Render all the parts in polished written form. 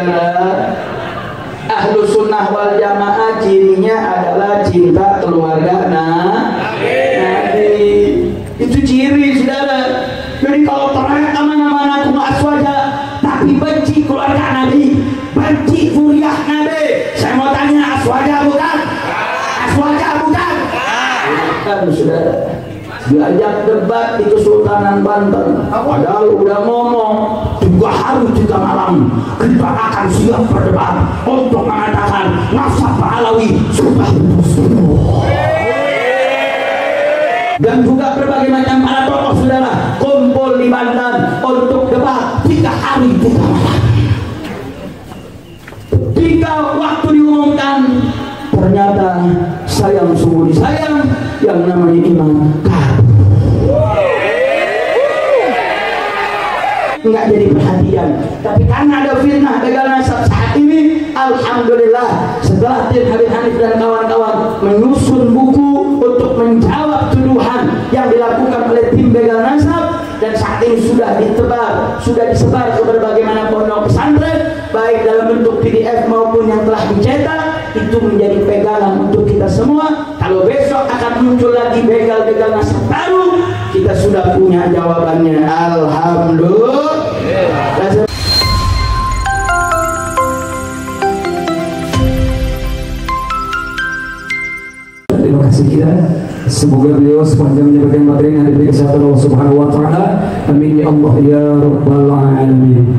saudara. Ahlus sunnah wal jamaah cirinya adalah cinta keluarga Nabi. Itu ciri saudara. Jadi kalau teriak kemana-mana aku aswaja, tapi benci keluarga Nabi, benci zuriyah Nabi. Saya mau tanya, aswaja bukan? Aswaja bukan? Bukan saudara. Diajak debat di Kesultanan Banten, padahal udah ngomong 3 hari 3 malam kita akan siap berdebat untuk mengatakan nasab Alawi sudah dibunuh. Dan juga berbagai macam para tokoh saudara kumpul di Banten untuk debat 3 hari 3 malam. Ketika waktu diumumkan, ternyata sayang sungguh disayang, yang namanya iman nggak jadi perhatian. Tapi karena ada fitnah gagal nasab saat ini, alhamdulillah setelah tim Habib Hanif dan kawan-kawan menyusun buku untuk menjawab tuduhan yang dilakukan oleh tim begal nasab, dan saat ini sudah disebar ke berbagai mana pondok pesantren, baik dalam bentuk PDF maupun yang telah dicetak. Itu menjadi pegangan untuk kita semua. Kalau besok akan muncul lagi begal-begal nasab baru, kita sudah punya jawabannya. Alhamdulillah. Terima kasih kita. Semoga beliau sepanjang menyampaikan materi yang diberi kesehatan Allah Subhanahu wa taala. Amin ya Allah ya rabbal alamin.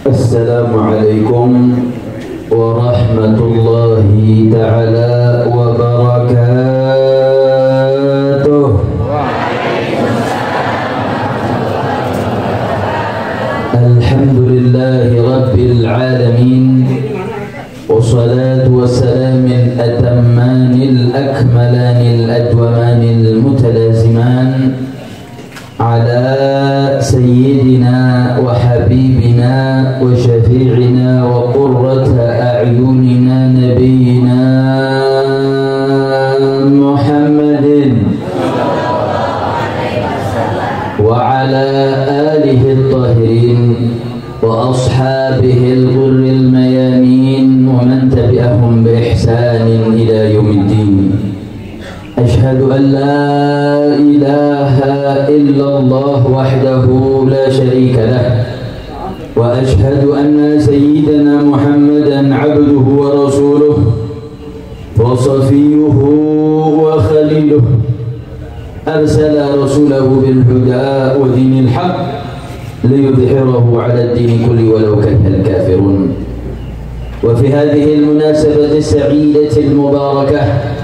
Assalamualaikum warahmatullahi ta'ala wabarakatuh. Alhamdulillahi rabbil alamin, wassalatu wassalamu atammanil akmalanil adwamanil mutalaziman ala sayyidina wa habibina wa syafi'ina wa qurrata a'yunina nabiyyina Muhammadin wa ala alihi at-tahirin wa ashabihi al-ghurril mayamin wa man tabi'ahum bi ihsanin ila yaumiddin. Ashhadu an la ilaha illallah wahdahu la sharika lah wa ashhadu anna sayyidana Muhammadan abduhu wa rasuluh wa safiyuhu wa khaliluh arsala rasulahu bil huda wa dinil haqq liyudhhirahu ala ad-din kulli walau karihal kafirun. Wa fi hadhihi al-munasabati as-sa'idati al-mubarakah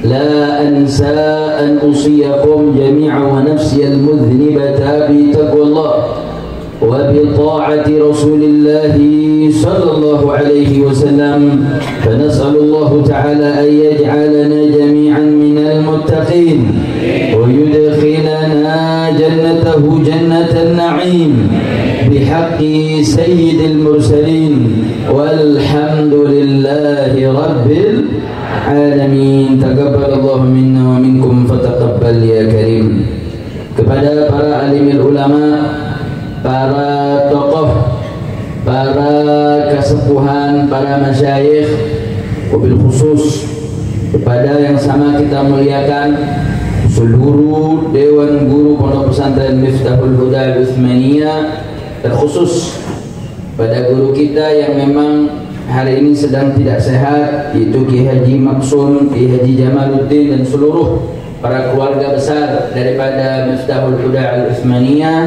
لا أنسى أن أوصيكم جميعا ونفسي المذنبة بتقوى الله وبطاعة رسول الله صلى الله عليه وسلم. فنسأل الله تعالى أن يجعلنا جميعا من المتقين ويدخلنا جنته جنة النعيم بحق سيد المرسلين والحمد لله رب alamin. Taqabbalallahu minna wa minkum fataqabbal ya karim. Kepada para alimil ulama, para tokoh, para kesepuhan, para masyayikh, wabil khusus kepada yang sama kita muliakan seluruh dewan guru pondok pesantren Miftahul Huda Al-Uthmaniyah, terkhusus pada guru kita yang memang hari ini sedang tidak sehat, yaitu Ki Haji Maksum, Ki Haji Jamaluddin, dan seluruh para keluarga besar daripada Miftahul Huda Al-Uthmaniyah.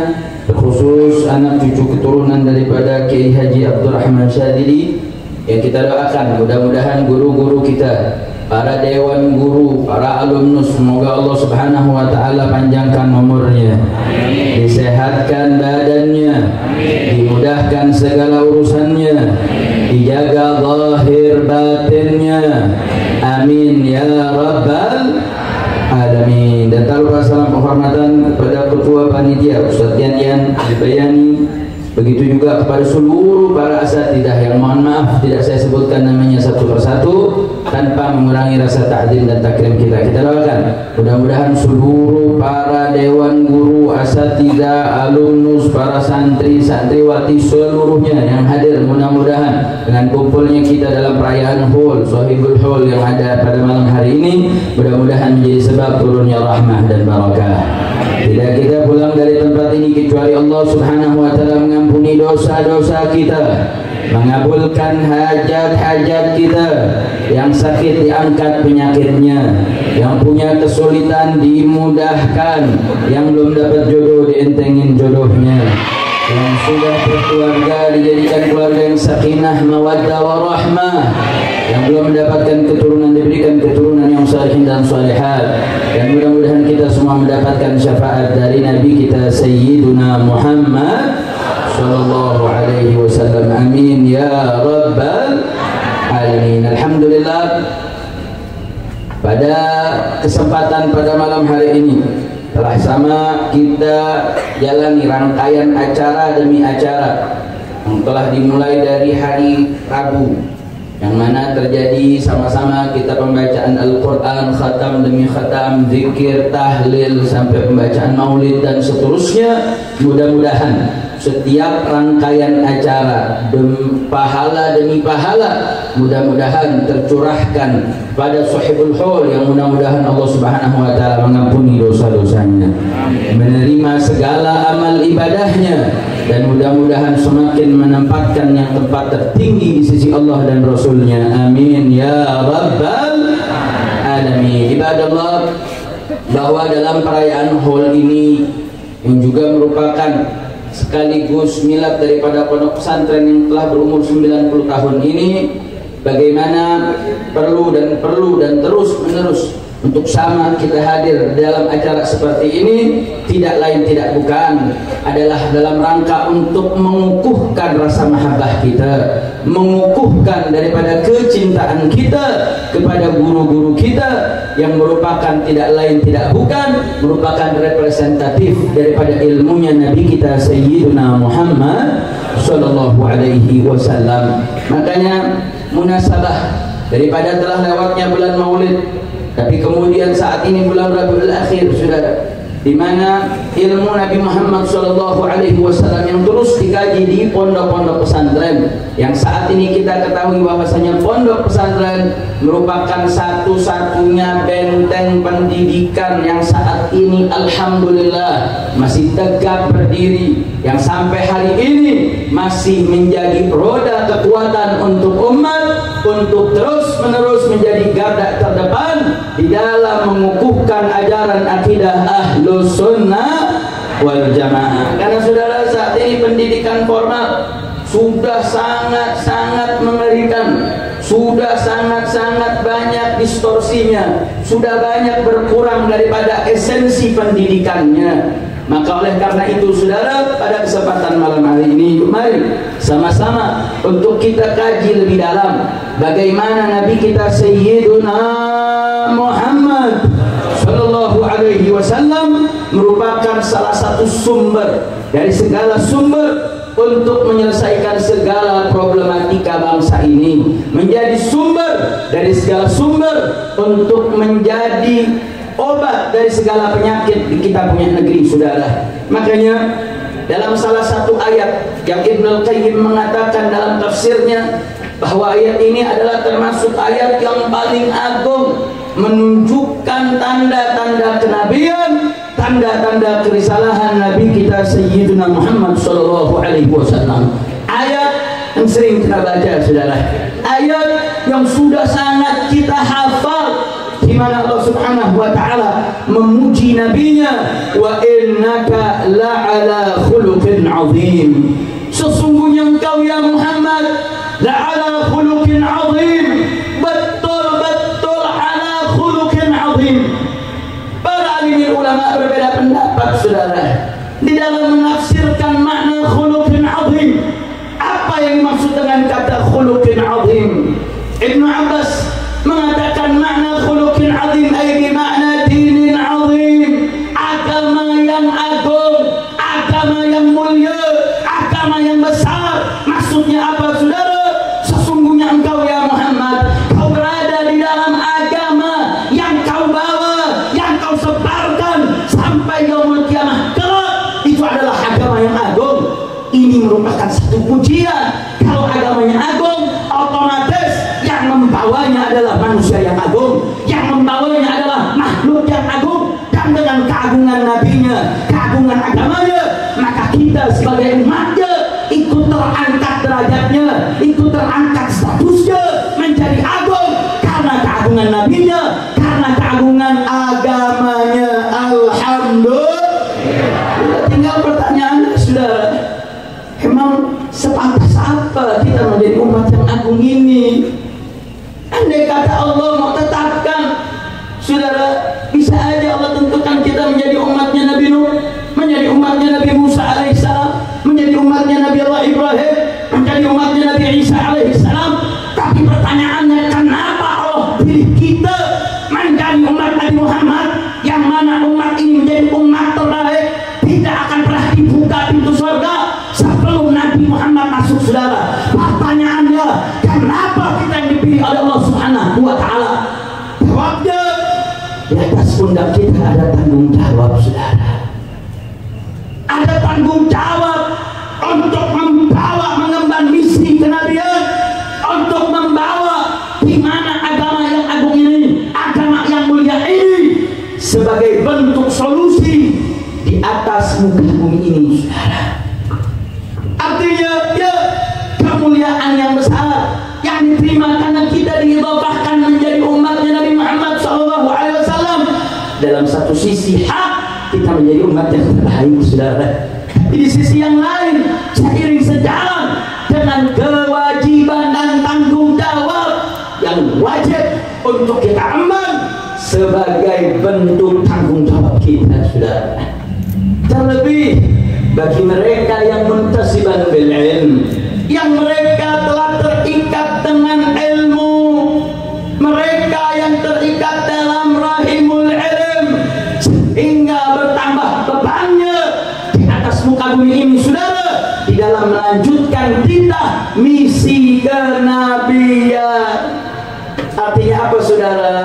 terkhusus anak cucu keturunan daripada Kiai Haji Abdurrahman Syadili yang kita doakan mudah-mudahan guru-guru kita, para dewan guru, para alumnus, semoga Allah Subhanahu wa taala panjangkan umurnya, disehatkan badannya, dimudahkan segala urusannya, dijaga zahir batinnya, amin ya rabbal alamin. Dan tak lupa salam penghormatan kepada ketua panitia Ustaz Yan Bayani, begitu juga kepada seluruh para asatidah yang mohon maaf tidak saya sebutkan namanya satu persatu tanpa mengurangi rasa ta'zim dan takrim kita. Kita doakan mudah-mudahan seluruh para dewan guru, asatidah, alumnus, para santri, santriwati seluruhnya yang hadir, mudah-mudahan dengan kumpulnya kita dalam perayaan Hul, Sohibul Hul yang ada pada malam hari ini, mudah-mudahan menjadi sebab turunnya rahmah dan barakah. Tidak kita pulang dari tempat ini kecuali Allah Subhanahu wa taala mengampuni dosa-dosa kita, mengabulkan hajat-hajat kita, yang sakit diangkat penyakitnya, yang punya kesulitan dimudahkan, yang belum dapat jodoh dientengin jodohnya, yang sudah berkeluarga dijadikan keluarga yang sakinah, mawaddah, warahmah, yang belum mendapatkan keturunan diberikan keturunan yang salihin dan salihat, dan mudah-mudahan kita semua mendapatkan syafaat dari Nabi kita Sayyiduna Muhammad sallallahu alaihi wasallam, amin ya rabbal alamin. Alhamdulillah, pada kesempatan pada malam hari ini telah sama kita jalani rangkaian acara demi acara yang telah dimulai dari hari Rabu, yang mana terjadi sama-sama kita pembacaan Al-Quran, khatam demi khatam, zikir, tahlil, sampai pembacaan maulid dan seterusnya. Mudah-mudahan setiap rangkaian acara pahala demi pahala mudah-mudahan tercurahkan pada Sohibul Hul, yang mudah-mudahan Allah Subhanahu wa taala mengampuni dosa-dosanya, menerima segala amal ibadahnya, dan mudah-mudahan semakin menempatkan yang tempat tertinggi di sisi Allah dan Rasulnya, amin ya rabbal alamin. Ibadallah, bahwa dalam perayaan Hul ini yang juga merupakan sekaligus milad daripada pondok pesantren yang telah berumur 90 tahun ini, bagaimana perlu dan terus menerus untuk sama kita hadir dalam acara seperti ini, tidak lain tidak bukan adalah dalam rangka untuk mengukuhkan rasa mahabbah kita, mengukuhkan daripada kecintaan kita kepada guru-guru kita yang merupakan tidak lain tidak bukan merupakan representatif daripada ilmunya Nabi kita Sayyiduna Muhammad sallallahu alaihi wasallam. Makanya munasabah daripada telah lewatnya bulan Maulid, tapi kemudian saat ini bulan Rabiul Akhir, saudara, di mana ilmu Nabi Muhammad SAW yang terus dikaji di pondok-pondok pesantren, yang saat ini kita ketahui bahwasanya pondok pesantren merupakan satu-satunya benteng pendidikan yang saat ini alhamdulillah masih tegak berdiri, yang sampai hari ini masih menjadi roda kekuatan untuk umat untuk terus-menerus menjadi garda terdepan di dalam mengukuhkan ajaran akidah Ahlus Sunnah wal Jamaah. Karena saudara, saat ini pendidikan formal sudah sangat-sangat mengerikan, sudah sangat-sangat banyak distorsinya, sudah banyak berkurang daripada esensi pendidikannya. Maka oleh karena itu, saudara, pada kesempatan malam hari ini, mari sama-sama untuk kita kaji lebih dalam bagaimana Nabi kita Sayyiduna Muhammad sallallahu alaihi wasallam merupakan salah satu sumber dari segala sumber untuk menyelesaikan segala problematika bangsa ini, menjadi sumber dari segala sumber untuk menjadi obat dari segala penyakit di kita punya negeri, saudara. Makanya dalam salah satu ayat yang Ibnu Qayyim mengatakan dalam tafsirnya bahwa ayat ini adalah termasuk ayat yang paling agung, menunjukkan tanda-tanda kenabian, tanda-tanda kerisalahan Nabi kita Sayyidina Muhammad sallallahu alaihi wasallam. Ayat yang sering kita baca, saudara, ayat yang sudah sangat kita hafal, di mana Allah Subhanahu wa taala memuji nabinya, wa innaka la'ala khuluqin azim. Sesungguhnya engkau ya Muhammad la'ala khuluqin azim, betul-betul ala khuluqin azim. Para alim ulama berbeda pendapat saudara di dalam menafsirkan makna khuluqin azim. Apa yang dimaksud dengan kata khuluqin azim? Ibnu Abbas mengatakan makna khuluqin azim ay makna dinin azim, agama yang agung, agama yang mulia, agama yang besar. Maksudnya apa saudara? Sesungguhnya engkau ya Muhammad, kau berada di dalam agama yang kau bawa, yang kau sebarkan sampai yaumul kiamah kelak. Itu adalah agama yang agung. Ini merupakan satu pujian. Kalau agamanya agung, otomatis yang membawanya adalah manusia yang agung, yang membawanya adalah makhluk yang agung. Dan dengan keagungan nabinya, keagungan agamanya, maka kita sebagai umatnya ikut terangkat derajatnya, ikut terangkat statusnya menjadi agung karena keagungan nabinya, karena keagungan agamanya. Alhamdulillah. Tinggal pertanyaannya saudara, emang sepantas apa kita menjadi umat yang agung ini? Andai kata Allah mau tetapkan, saudara, bisa aja Allah tentukan kita menjadi umatnya Nabi Nuh, menjadi umatnya Nabi Musa alaihissalam, menjadi umatnya Nabi Allah Ibrahim, menjadi umatnya Nabi Isa alaihissalam. Tapi pertanyaannya, kenapa Allah pilih kita menjadi umat Nabi Muhammad, yang mana umat ini menjadi umat terbaik, tidak akan pernah dibuka pintu surga sebelum Nabi Muhammad masuk saudara. Pertanyaannya, kenapa kita yang dipilih oleh Allah Subhanahu wa taala? Jawabnya, di atas pundak kita ada tanggung jawab saudara. Ada tanggung jawab untuk membawa, mengemban misi kenabian, untuk membawa di mana agama yang agung ini, agama yang mulia ini sebagai bentuk solusi di atas muka bumi ini saudara. Artinya ya, kemuliaan yang besar yang diterima karena kita diidhafahkan menjadi umatnya Nabi Muhammad SAW. Dalam satu sisi hak, kita menjadi umat yang terbaik saudara. Di sisi yang lain, seiring sejalan dengan kewajiban dan tanggung jawab yang wajib untuk kita emban sebagai bentuk tanggung jawab kita saudara. Terlebih bagi mereka yang muntasiban bil ilm, yang mereka telah terikat dengan ilmu, mereka yang terikat dalam rahimul ilm, sehingga bertambah bebannya di atas muka bumi ini saudara, di dalam melanjutkan kita misi kenabian. Artinya apa saudara?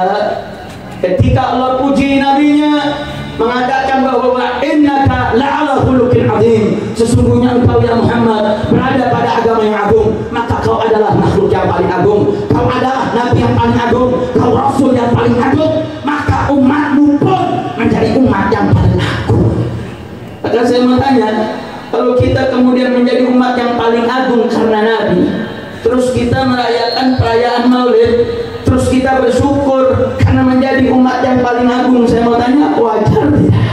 Ketika Allah puji nabinya, mengatakan bahwa innaka la'ala khuluqin azim, sesungguhnya engkau ya Muhammad berada pada agama yang agung, maka kau adalah makhluk yang paling agung, kau adalah nabi yang paling agung, kau rasul yang paling agung, maka umatmu pun menjadi umat yang paling agung. Maka saya mau tanya, kalau kita kemudian menjadi umat yang paling agung karena nabi, terus kita merayakan perayaan Maulid, terus kita bersyukur karena menjadi umat yang paling agung, saya mau tanya, wajar tidak?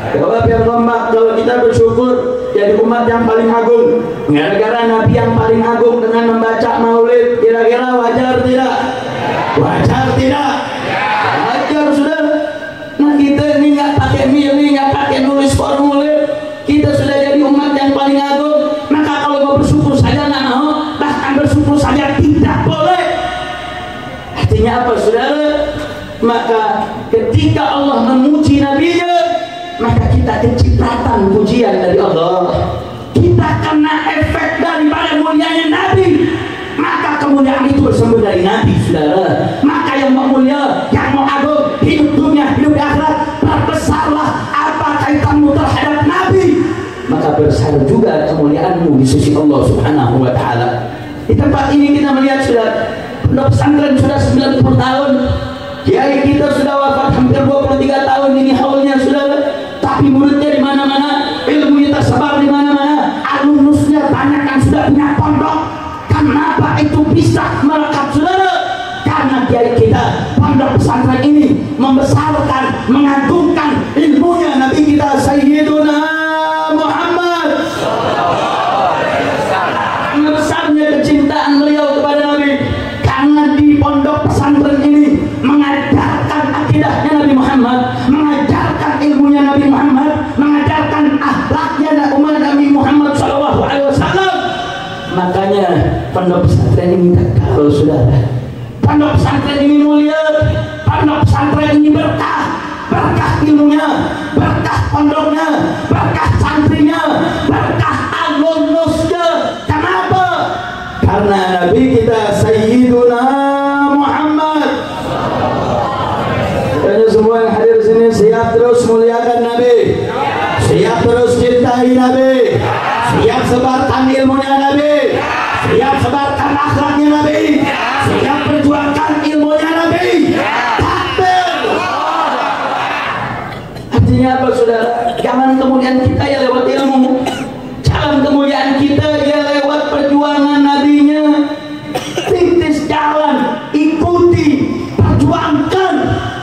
Jawab yang lembab, kalau kita bersyukur jadi umat yang paling agung gara-gara nabi yang paling agung dengan membaca Maulid, kira-kira wajar tidak? Wajar tidak? Wajar sudah. Nah kita ini nggak pakai milih, nggak pakai nulis formulir, kita sudah jadi umat yang paling agung. Maka kalau mau bersyukur saja nggak mau, bahkan bersyukur saja tidak boleh. Artinya apa saudara? Maka ketika Allah memuji nabinya, maka kita kecipratan pujian dari Allah, kita kena efek daripada mulianya nabi, maka kemuliaan itu bersumber dari nabi saudara. Maka yang mau mulia, yang mau agung, hidup dunia, hidup di akhirat, berbesarlah apa kaitanmu terhadap nabi, maka besar juga kemuliaanmu di sisi Allah Subhanahu wa taala. Di tempat ini kita melihat sudah pondok pesantren sudah 90 tahun, kiai kita sudah wafat hampir 23 tahun ini haulnya saudara. Tapi muridnya di mana-mana, ilmunya tersebar di mana-mana, alumnusnya banyak yang sudah punya pondok. Kenapa itu bisa melekat saudara? Karena kiai kita. Pondok pesantren ini membesarkan, mengagungkan ilmunya Nabi kita Sayyiduna Muhammad. Besarnya kecintaan beliau kepada Nabi karena di pondok pesantren ini mengajarkan akidahnya Nabi Muhammad, mengajarkan ilmunya Nabi Muhammad, mengajarkan akhlaknya umat Nabi Muhammad SAW. Makanya pondok pesantren ini kekal, saudara. Pondok pesantren ini mulia, pondok pesantren ini berkah, berkah ilmunya, berkah pondoknya, berkah santrinya, berkah alumnusnya. Kenapa? Karena Nabi kita Sayyiduna Muhammad. Kayaknya semua yang hadir di sini siap terus muliakan Nabi, siap terus cintai Nabi, siap sebarkan ilmunya Nabi, siap sebarkan akhlaknya Nabi, siap perjuangkan ilmunya Nabi. Takbir. Artinya apa, saudara? Jangan kemuliaan kita ya lewat ilmu, jalan kemuliaan kita ya lewat perjuangan Nabinya. Rintis jalan, ikuti, perjuangkan.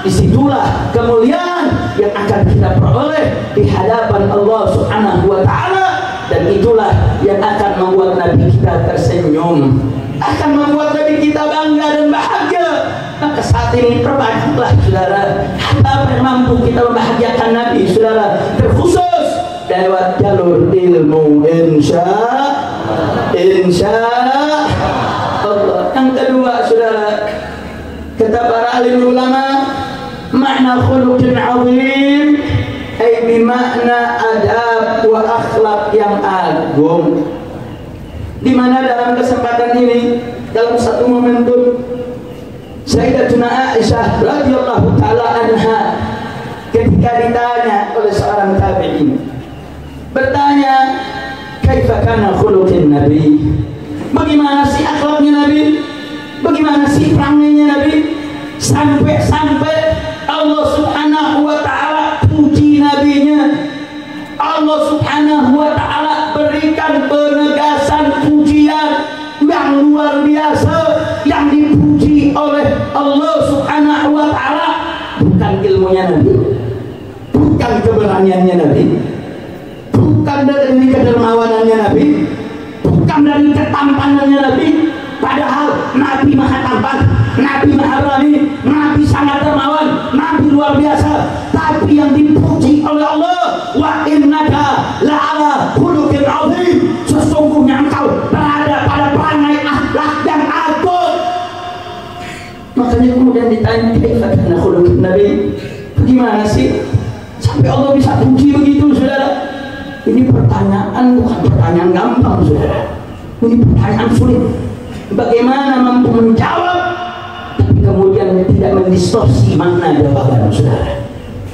Disitulah kemuliaan yang akan kita peroleh di hadapan Allah Subhanahu wa Ta'ala, dan itulah yang akan membuat Nabi kita tersenyum, akan membuat Nabi kita bangga dan bahagia. Maka saat ini perbanyaklah, saudara, apa yang mampu kita membahagiakan Nabi, saudara, terkhusus lewat jalur ilmu, insya Allah. Yang kedua, saudara, kata para alim ulama, makna khuluqin azim ay bimakna adab wa akhlak yang agung. Di mana dalam kesempatan ini, dalam satu momentum, Sayyidatuna Aisyah radhiyallahu taala anha ketika ditanya oleh seorang tabi'in, bertanya, kaifa kana khuluqin Nabi? Bagaimana sih akhlaknya Nabi? Bagaimana sih perangannya Nabi? Sampai-sampai Allah Subhanahu wa Ta'ala puji nabinya. Allah Subhanahu wa Ta'ala berikan penegasan pujian yang luar biasa, yang dipuji oleh Allah Subhanahu wa Ta'ala bukan ilmunya Nabi, bukan keberaniannya Nabi, bukan dari kedermawanannya Nabi, bukan dari ketampanannya Nabi. Padahal Nabi maha tampan, Nabi maha berani, Nabi sangat dermawan, Nabi luar biasa. Tapi yang dipuji oleh Allah, wa innaka la'ala khuluqin azim, sesungguhnya engkau berada pada perangai akhlak yang agung. Makanya kemudian ditanya, kaifa kana khuluqin Nabi? Bagaimana sih sampai Allah bisa puji begitu, saudara? Ini pertanyaan bukan pertanyaan gampang, saudara. Ini pertanyaan sulit. Bagaimana mampu menjawab tapi kemudian tidak mendistorsi makna jawaban, saudara.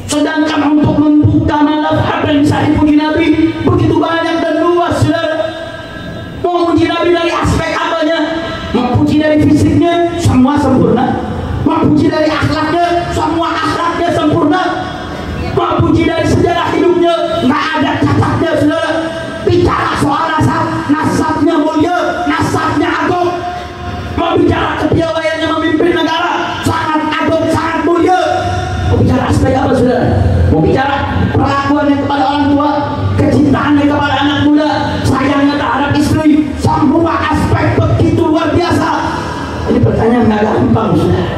Sedangkan untuk membuka malaf apa yang bisa dipuji Nabi begitu banyak dan luas, saudara. Mau puji Nabi dari aspek apanya? Memuji dari fisiknya, semua sempurna. Memuji dari akhlaknya, semua akhlaknya sempurna. Memuji dari sejarah hidupnya, nggak ada cacatnya, saudara. Bicara soal nasabnya mulia, nasabnya agung. Mau bicara kepiawaiannya memimpin negara, sangat agung, sangat mulia. Mau bicara aspek apa, saudara? Mau bicara perlakuannya kepada orang tua, kecintaannya kepada anak muda, sayangnya terhadap istri, semua aspek begitu luar biasa. Ini pertanyaan nggak gampang, saudara.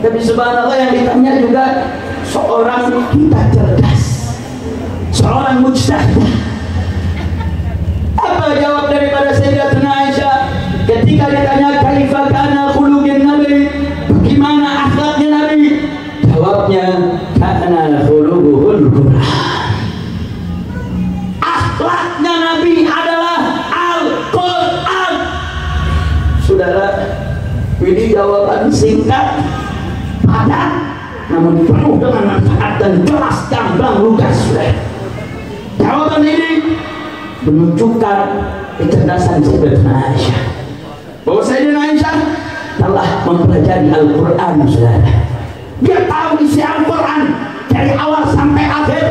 Tapi subhanallah yang ditanya juga seorang kita cerdas, seorang mujtahid. Apa jawab daripada Sayyidatuna Aisyah ketika ditanya kaifa kana khuluqin Nabi? Bagaimana akhlaknya Nabi? Jawabnya, kana khuluquhul Quran. Akhlaknya Nabi adalah Al-Quran. Saudara, ini jawaban singkat, padat, namun penuh dengan manfaat dan jelas gamblang lugas, saudara. Jawaban ini menunjukkan kecerdasan Sayyidatuna Aisyah, bahwa Sayyidatuna Aisyah telah mempelajari Al-Quran, saudara. Dia tahu isi Al-Quran dari awal sampai akhir.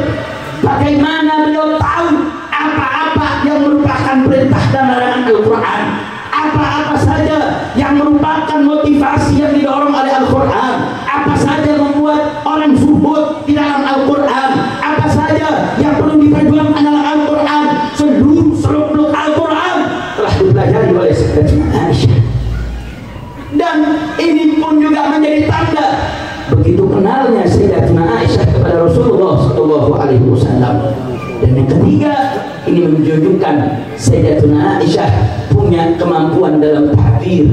Bagaimana beliau tahu apa-apa yang merupakan perintah dan larangan Al-Quran, apa-apa saja yang merupakan motivasi yang didorong oleh disebut di dalam Al-Quran, apa saja yang perlu diperjuangkan dalam Al-Quran, seluruh Al-Quran telah dipelajari oleh Sayyidatuna Aisyah. Dan ini pun juga menjadi tanda begitu kenalnya Sayyidatuna Aisyah kepada Rasulullah SAW. Dan yang ketiga, ini menunjukkan Sayyidatuna Aisyah punya kemampuan dalam takdir,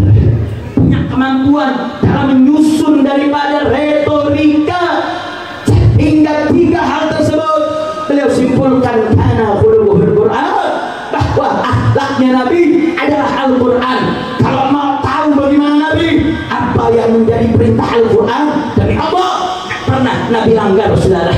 punya kemampuan dalam menyusun daripada retorika, hingga tiga hal tersebut beliau simpulkan karena khuluquhul Quran, bahwa akhlaknya Nabi adalah Al-Quran. Kalau mau tahu bagaimana Nabi, apa yang menjadi perintah Al-Quran dari Allah pernah Nabi langgar, saudara.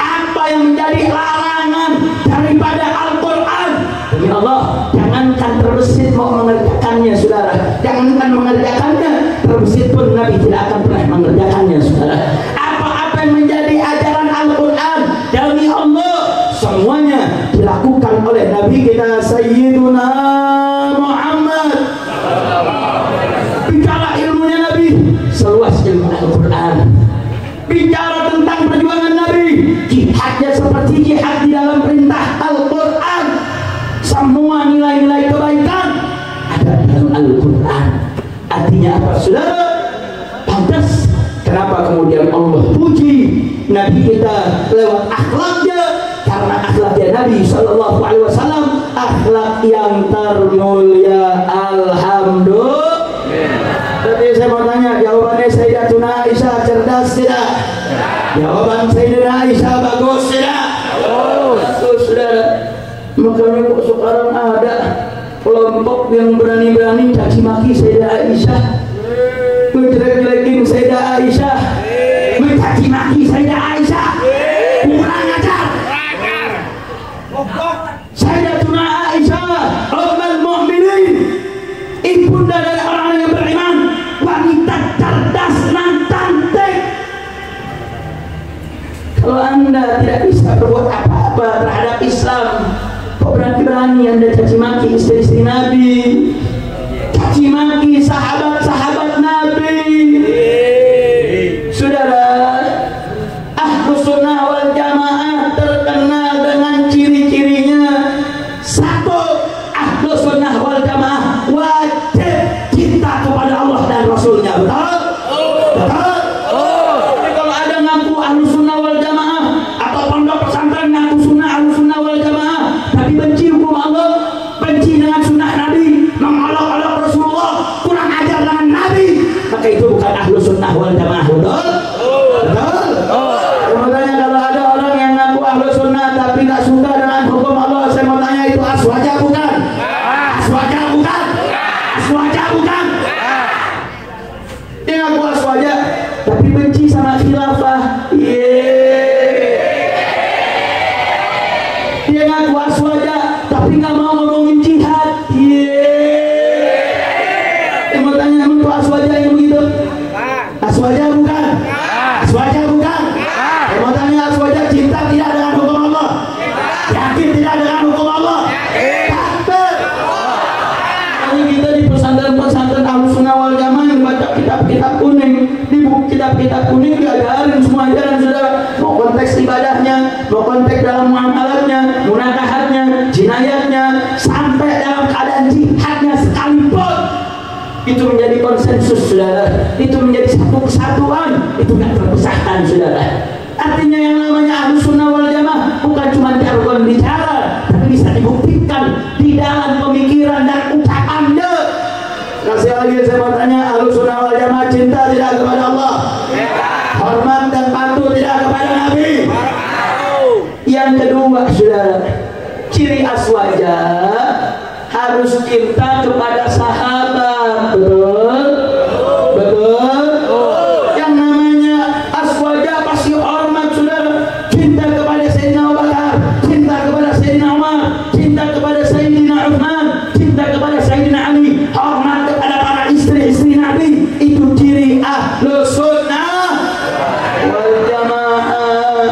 Apa yang menjadi larangan daripada Al-Quran, demi Allah, jangankan terbesit mau mengerjakannya, saudara. Jangankan mengerjakannya, terbesit pun Nabi tidak akan pernah mengerjakannya, saudara. Apa-apa yang menjadi ajaran Al-Quran demi Allah, semuanya dilakukan oleh Nabi kita Sayyiduna Muhammad. Bicara ilmunya Nabi seluas ilmu Al-Quran. Bicara tentang perjuangan Nabi, jihadnya seperti jihad di dalam perintah Al-Quran. Semua nilai-nilai kebaikan ada dalam Al-Quran. Artinya apa, saudara? Pantas kenapa kemudian Allah puji Nabi kita lewat akhlaknya, karena akhlaknya Nabi Sallallahu Alaihi Wasallam akhlak yang termulia. Alhamdulillah. Tapi saya mau tanya, jawabannya Sayyidatuna Aisyah cerdas tidak? Jawaban Sayyidatuna Aisyah bagus tidak? Bagus, saudara. Makanya kok sekarang ada kelompok yang berani-berani caci maki Sayyidah Aisyah, menjelek-jelekin Sayyidah Aisyah, mencaci maki Sayyidah Aisyah. Kurang ajar. Sayyidatuna Aisyah ummul mukminin, ibunda dari orang yang beriman, wanita cerdas dan cantik. Kalau anda tidak bisa berbuat apa-apa terhadap Islam, kok berani-berani anda caci maki istri-istri Nabi, caci maki sahabat-sahabat Nabi? Saudara, Ahlus Sunnah wal Jamaah terkenal dengan ciri-cirinya. Satu, Ahlus Sunnah wal Jamaah wajib cinta kepada Allah dan Rasulnya. Betul? Betul? Jadi kalau ada ngaku Ahlus Sunnah wal Jamaah atau pondok pesantren ngaku sunnah Ahlus Sunnah wal Jamaah, tapi benci hukum Allah, benci dengan sunnah Nabi, mengolok-olok Rasulullah, kurang ajar dengan Nabi, maka itu bukan Ahlus Sunnah wal Jamaah. Betul? Betul? Makanya kalau ada orang yang ngaku Ahlus Sunnah tapi nggak suka dengan hukum Allah, saya mau tanya, itu aswaja bukan? Aswaja bukan? Aswaja bukan? Dia ngaku aswaja tapi benci sama khilafah. Dia ngaku aswaja tapi nggak mau ngomongin jihad. Saya mau tanya, emang itu aswaja yang begitu? Aswaja bukan? Aswaja bukan? Saya mau tanya, aswaja cinta tidak dengan hukum Allah? Yakin tidak dengan hukum Allah? Takbir. Ini kita di pesantren-pesantren Ahlus Sunnah wal Jamaah yang baca kitab-kitab kuning, di buku kitab-kitab kuning diajarin semua ajaran, saudara. Mau konteks ibadahnya, mau konteks dalam muamalatnya, munakahatnya, jinayatnya, sampai dalam keadaan jihadnya sekalipun, itu menjadi konsensus, saudara. Itu menjadi satu kesatuan, itu nggak terpisahkan, saudara. Artinya yang namanya Ahlus Sunnah wal Jamaah bukan cuma jargon bicara, tapi bisa dibuktikan di dalam pemikiran dan ucapannya. Kasih lagi saya mau tanya, Ahlus Sunnah wal Jamaah cinta tidak kepada Allah? Hormat dan patuh tidak kepada Nabi? Yang kedua, saudara, ciri aswaja harus cinta kepada sahabat. Betul? Betul? Yang namanya aswaja pasti hormat, saudara. Cinta kepada Sayyidina Abu Bakar, cinta kepada Sayyidina Umar, cinta kepada Sayyidina Uthman, cinta kepada Sayyidina Ali, hormat kepada para istri-istri Nabi. Itu ciri Ahlus Sunnah wal Jamaah.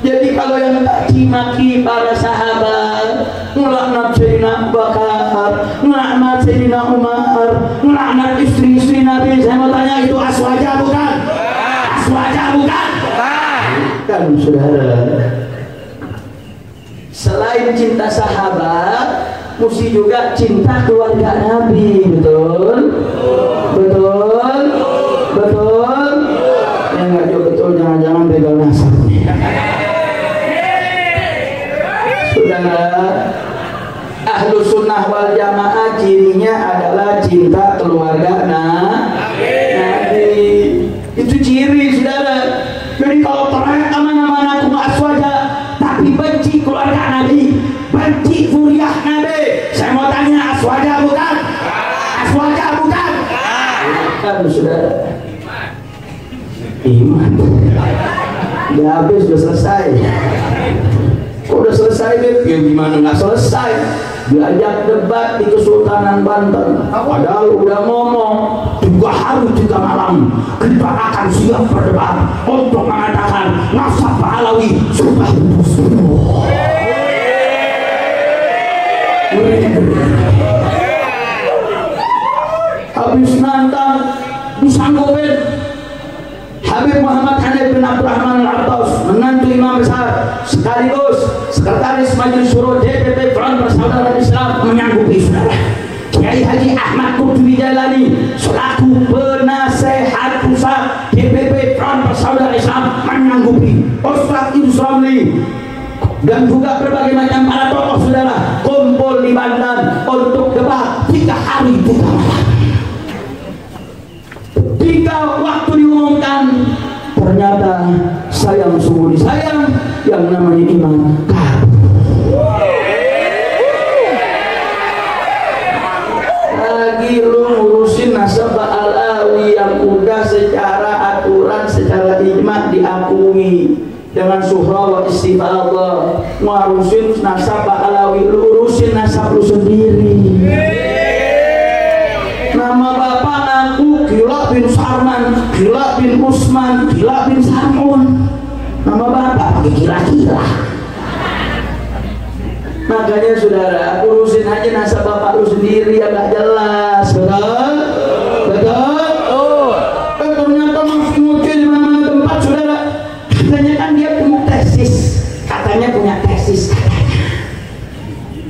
Jadi kalau yang caci maki para sahabat, ngelaknat Sayyidina Abu Bakar, ngelaknat Sayyidina Umar, ngelaknat istri-istri Nabi, saya mau tanya, itu aswaja bukan? Aswaja bukan? Kan saudara, selain cinta sahabat, mesti juga cinta keluarga Nabi. Betul? Betul? Betul? Ya nggak juga betul, jangan-jangan begal nasab. Saudara, ahlu sunnah wal jamaah cirinya adalah cinta keluarga Nabi. Itu ciri saudara. Jadi kalau perang aman-aman aku aswaja, tapi benci keluarga Nabi, benci zuriyah Nabi, saya mau tanya, aswaja bukan? Aswaja bukan? Bukan saudara. Iman. Ya habis, sudah selesai. Kok udah selesai deh? Ya gimana nggak selesai? Diajak debat di Kesultanan Banten, padahal udah ngomong 3 hari 3 malam kita akan siap berdebat untuk mengatakan nasab Alawi sudah sembuh. Habis nantang disanggupin Habib Muhammad Hanif bin Abdurrahman Al-Abbas, menantu imam besar sekaligus sekretaris Majelis Syuro DPP Front Persaudaraan Islam, menyanggupi saudara. Kiai Haji Ahmad Qutbi Jalani selaku penasehat pusat DPP Front Persaudaraan Islam menyanggupi. Ustaz Insomli dan juga berbagai macam para tokoh saudara kumpul di Banten untuk debat 3 hari 3 malam. Ketika waktu diumumkan, ternyata sayang sungguh disayang, yang namanya iman lagi lu ngurusin nasab Alawi yang udah secara aturan, secara ijma diakui dengan suhra wa istifadah. Ngurusin nasab Alawi, lu urusin nasab lu sendiri. Nama bapak ngaku Gila bin Sarman, Gila bin Usman, Gila bin Sarmun. Nama bapak pakai kira-kira. Makanya saudara, urusin aja nasab bapak lu sendiri yang gak jelas. Betul? Betul? Ternyata masih muncul di mana-mana tempat saudara. Katanya kan dia punya tesis. Katanya punya tesis.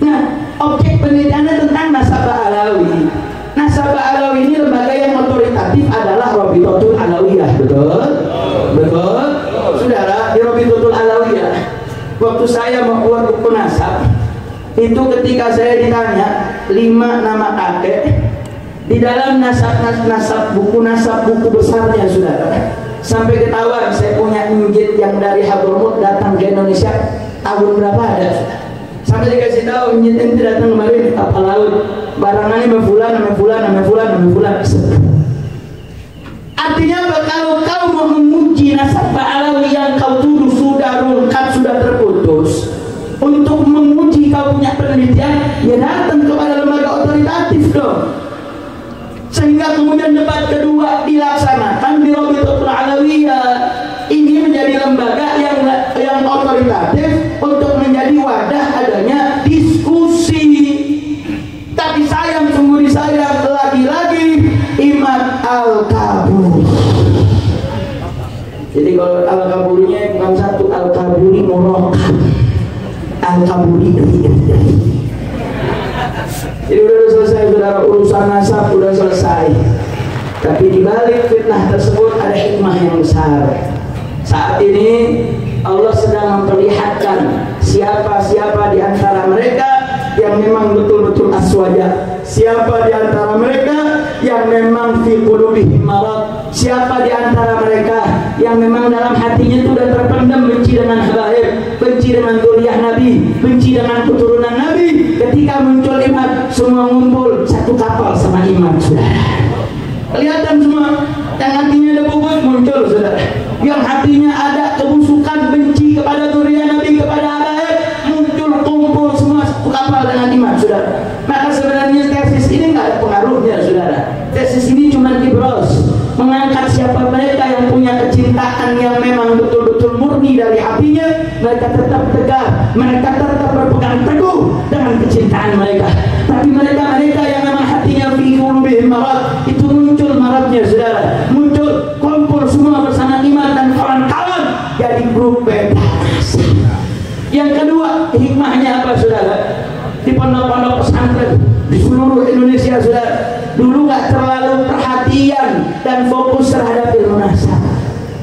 Nah, objek penelitiannya tentang nasab Alawi. Nasab Alawi ini lembaga yang otoritatif adalah Rabitatul Alawiyah. Betul? Betul? Saudara, di Rabitatul Alawiyah, waktu saya mau buat buku nasab, itu ketika saya ditanya 5 nama kakek di dalam nasab buku besarnya saudara, sampai ketahuan saya punya injil yang dari Hadramut datang ke Indonesia tahun berapa ada, sampai dikasih tahu injil itu datang kemarin di kapal laut, barangannya mefulan. Artinya kalau kau mau memuji nasab Alawi yang kau tuduh sudah rungkat, sudah terputus, untuk memuji kau punya penelitian, ya datang kepada lembaga otoritatif dong. Sehingga kemudian debat kedua dilaksanakan di Rabitatul Alawiyah. Ini menjadi lembaga yang otoritatif untuk menjadi wadah adanya diskusi. Tapi sayang sungguh disayang, lagi-lagi Imam Al-Kaburi. Jadi kalau Al-Kaburinya bukan satu, Al-Kaburi Murokab, Al-Kaburi dari. Jadi udah selesai saudara, urusan nasab udah selesai. Tapi di balik fitnah tersebut ada hikmah yang besar. Saat ini Allah sedang memperlihatkan siapa-siapa di antara mereka yang memang betul-betul aswaja, siapa di antara mereka yang memang fi qulubihim marad, siapa di antara mereka yang memang dalam hatinya itu sudah terpendam benci dengan habaib, benci dengan dzurriyyah Nabi, benci dengan keturunan Nabi. Ketika muncul iman, semua ngumpul satu kapal sama iman, saudara. Kelihatan semua yang hatinya ada bubut muncul, saudara. Yang hatinya ada kebusukan, benci kepada dzurriyyah Nabi, kepada habaib, muncul kumpul semua satu kapal dengan iman, saudara. Maka sebenarnya tesis ini nggak ada pengaruhnya, saudara. Tesis ini cuma dibros, mengangkat siapa mereka yang punya kecintaan yang memang betul-betul murni dari hatinya. Mereka tetap tegar, mereka tetap berpegang teguh dengan kecintaan mereka. Tapi mereka yang memang hatinya fi qulubihim marad, itu muncul maradnya, saudara. Muncul kumpul semua bersama iman dan kawan-kawan jadi grup B, terlalu perhatian dan fokus terhadap ilmu nasab.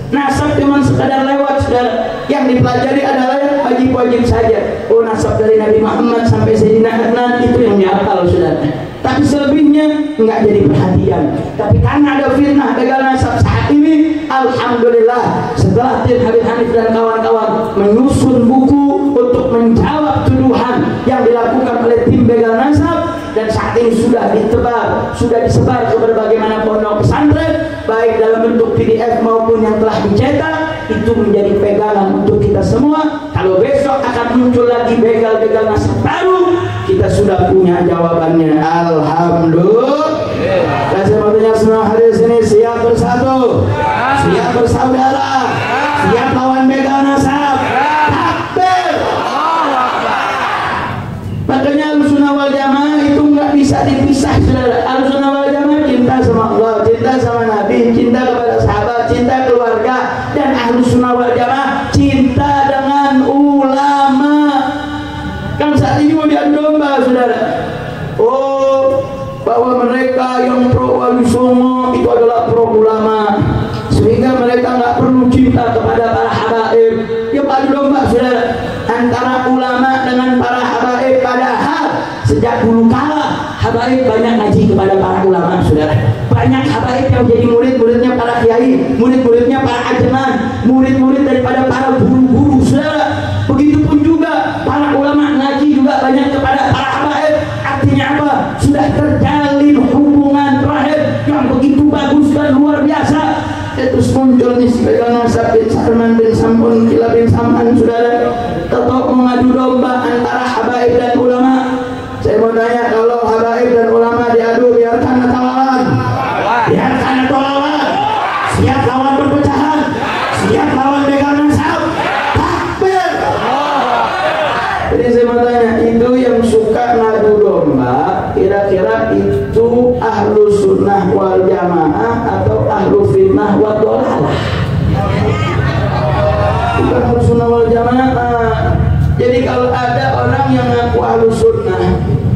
Nasab cuma sekadar lewat, saudara. Yang dipelajari adalah wajib-wajib saja. Oh, nasab dari Nabi Muhammad sampai Sayyidina Adnan, itu yang dihafal, saudara. Tapi selebihnya enggak jadi perhatian. Tapi karena ada fitnah begal nasab saat ini, alhamdulillah, setelah Tim Habib Hanif dan kawan-kawan menyusun buku untuk menjawab tuduhan yang dilakukan oleh tim begal nasab, dan saat ini sudah disebar ke berbagai mana pondok pesantren, baik dalam bentuk PDF maupun yang telah dicetak, itu menjadi pegangan untuk kita semua. Kalau besok akan muncul lagi begal-begal nasab baru, kita sudah punya jawabannya. Alhamdulillah. Dan saya mau tanya semua hari sini, siap bersatu, siap bersaudara, siap lawan begal nasab. Takbir. Makanya Ahlussunnah wal Jamaah itu nggak bisa dipisah, saudara. Ahlussunnah wal Jamaah cinta sama Allah, cinta sama Nabi, cinta kepada sahabat, cinta keluarga, dan Ahlussunnah wal Jamaah cinta dengan ulama. Kan saat ini mau diadu domba, saudara. Oh, bahwa mereka yang pro Wali Songo itu adalah pro ulama, sehingga mereka nggak perlu cinta kepada para habaib. Ya adu domba, saudara, antara ulama dengan para habaib. Padahal sejak dulu kala habaib banyak ngaji kepada para ulama, saudara. Banyak habaib yang jadi murid-muridnya para kiai, murid-muridnya para ajeman, murid-murid daripada para guru-guru, saudara. Begitupun juga para ulama ngaji juga banyak kepada para habaib. Artinya apa? Sudah terjalin hubungan rahim yang begitu bagus dan luar biasa. Terus muncul nih si begal nasab bin Sarman bin Sampun Kila bin Saman, saudara, tetap mengadu domba antara habaib dan ulama. Saya mau tanya, kalau habaib dan ulama diadu, biarkan atau lawan? Biarkan atau lawan? Siap lawan perpecahan? Siap lawan begal nasab? Takbir. Jadi saya mau tanya, itu yang suka ngadu domba, kira-kira itu Ahlussunnah wal Jamaah atau ahlu fitnah wa dhalalah? Bukan Ahlussunnah wal Jamaah. Jadi kalau ada orang yang ngaku Ahlussunnah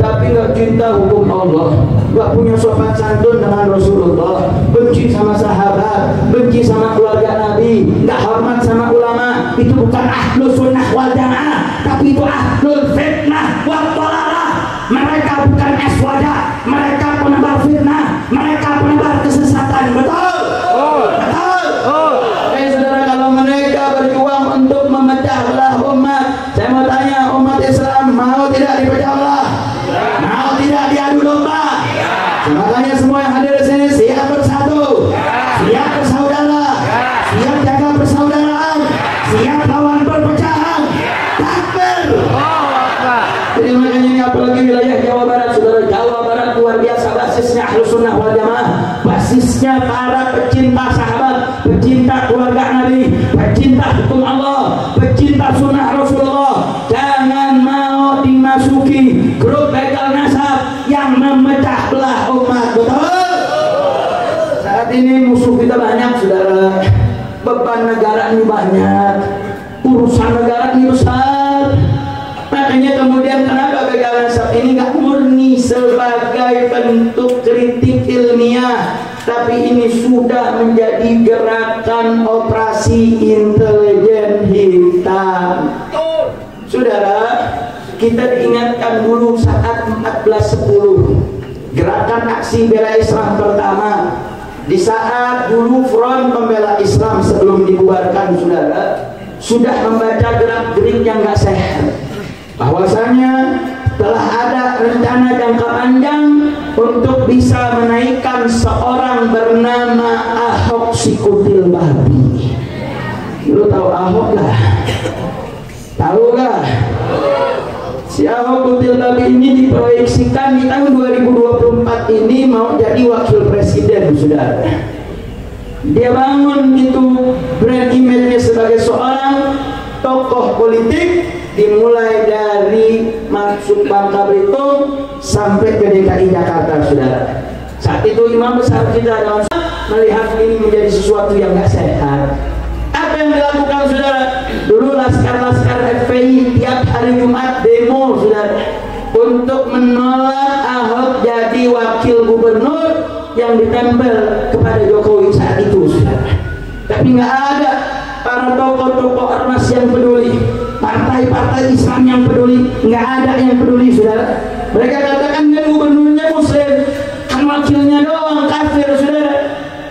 tapi nggak cinta hukum Allah, nggak punya sopan santun dengan Rasulullah, benci sama sahabat, benci sama keluarga Nabi, nggak hormat sama ulama, itu bukan Ahlussunnah wal Jamaah, tapi itu ahlul fitnah wa dhalalah. Mereka bukan aswada, mereka penebar fitnah, mereka penebar kesesatan. Betul? Betul? Saudara, kalau mereka berjuang untuk memecah belah umat, saya mau tanya, umat Islam mau tidak dipecah belah? Mau tidak diadu domba? Makanya semua yang hadir di sini siap bersatu, siap bersaudara, siap jaga persaudaraan, siap lawan perpecahan. Takbir. Jadi makanya ini apalagi wilayah Jawa Barat, saudara. Jawa Barat luar biasa basisnya Ahlussunnah wal Jamaah, basisnya para pecinta sahabat, pecinta keluarga Nabi, pecinta hukum Allah, pecinta sunnah Rasulullah. Jangan mau dimasuki grup begal nasab yang memecah belah umat. Betul? Saat ini musuh kita banyak, saudara. Beban negara ini banyak, urusan negara ini besar. Makanya kemudian kenapa begal nasab ini nggak murni sebagai bentuk kritik ilmiah, tapi ini sudah menjadi gerakan operasi intelijen hitam. Saudara, kita diingatkan dulu saat 1410 gerakan aksi bela Islam pertama, di saat dulu Front Pembela Islam sebelum dibubarkan, saudara, sudah membaca gerak-gerik yang nggak sehat, bahwasanya telah ada rencana jangka panjang untuk bisa menaikkan seorang bernama Ahok Sikutil Babi. Lu tahu Ahok lah? Tahu gak? Si Ahok Kutil Babi ini diproyeksikan di tahun 2024 ini mau jadi wakil presiden, saudara. Dia bangun itu brand image-nya sebagai seorang tokoh politik, dimulai dari masuk Bangka Belitung sampai ke DKI Jakarta, saudara. Saat itu imam besar kita dalam melihat ini menjadi sesuatu yang gak sehat. Apa yang dilakukan, saudara? Dulu laskar-laskar FPI tiap hari Jumat demo, saudara, untuk menolak Ahok jadi wakil gubernur yang ditempel kepada Jokowi saat itu, saudara. Tapi nggak ada para tokoh-tokoh ormas yang peduli, partai-partai Islam yang peduli, nggak ada yang peduli, saudara. Mereka katakan kan gubernurnya Muslim, kan wakilnya doang kafir, saudara.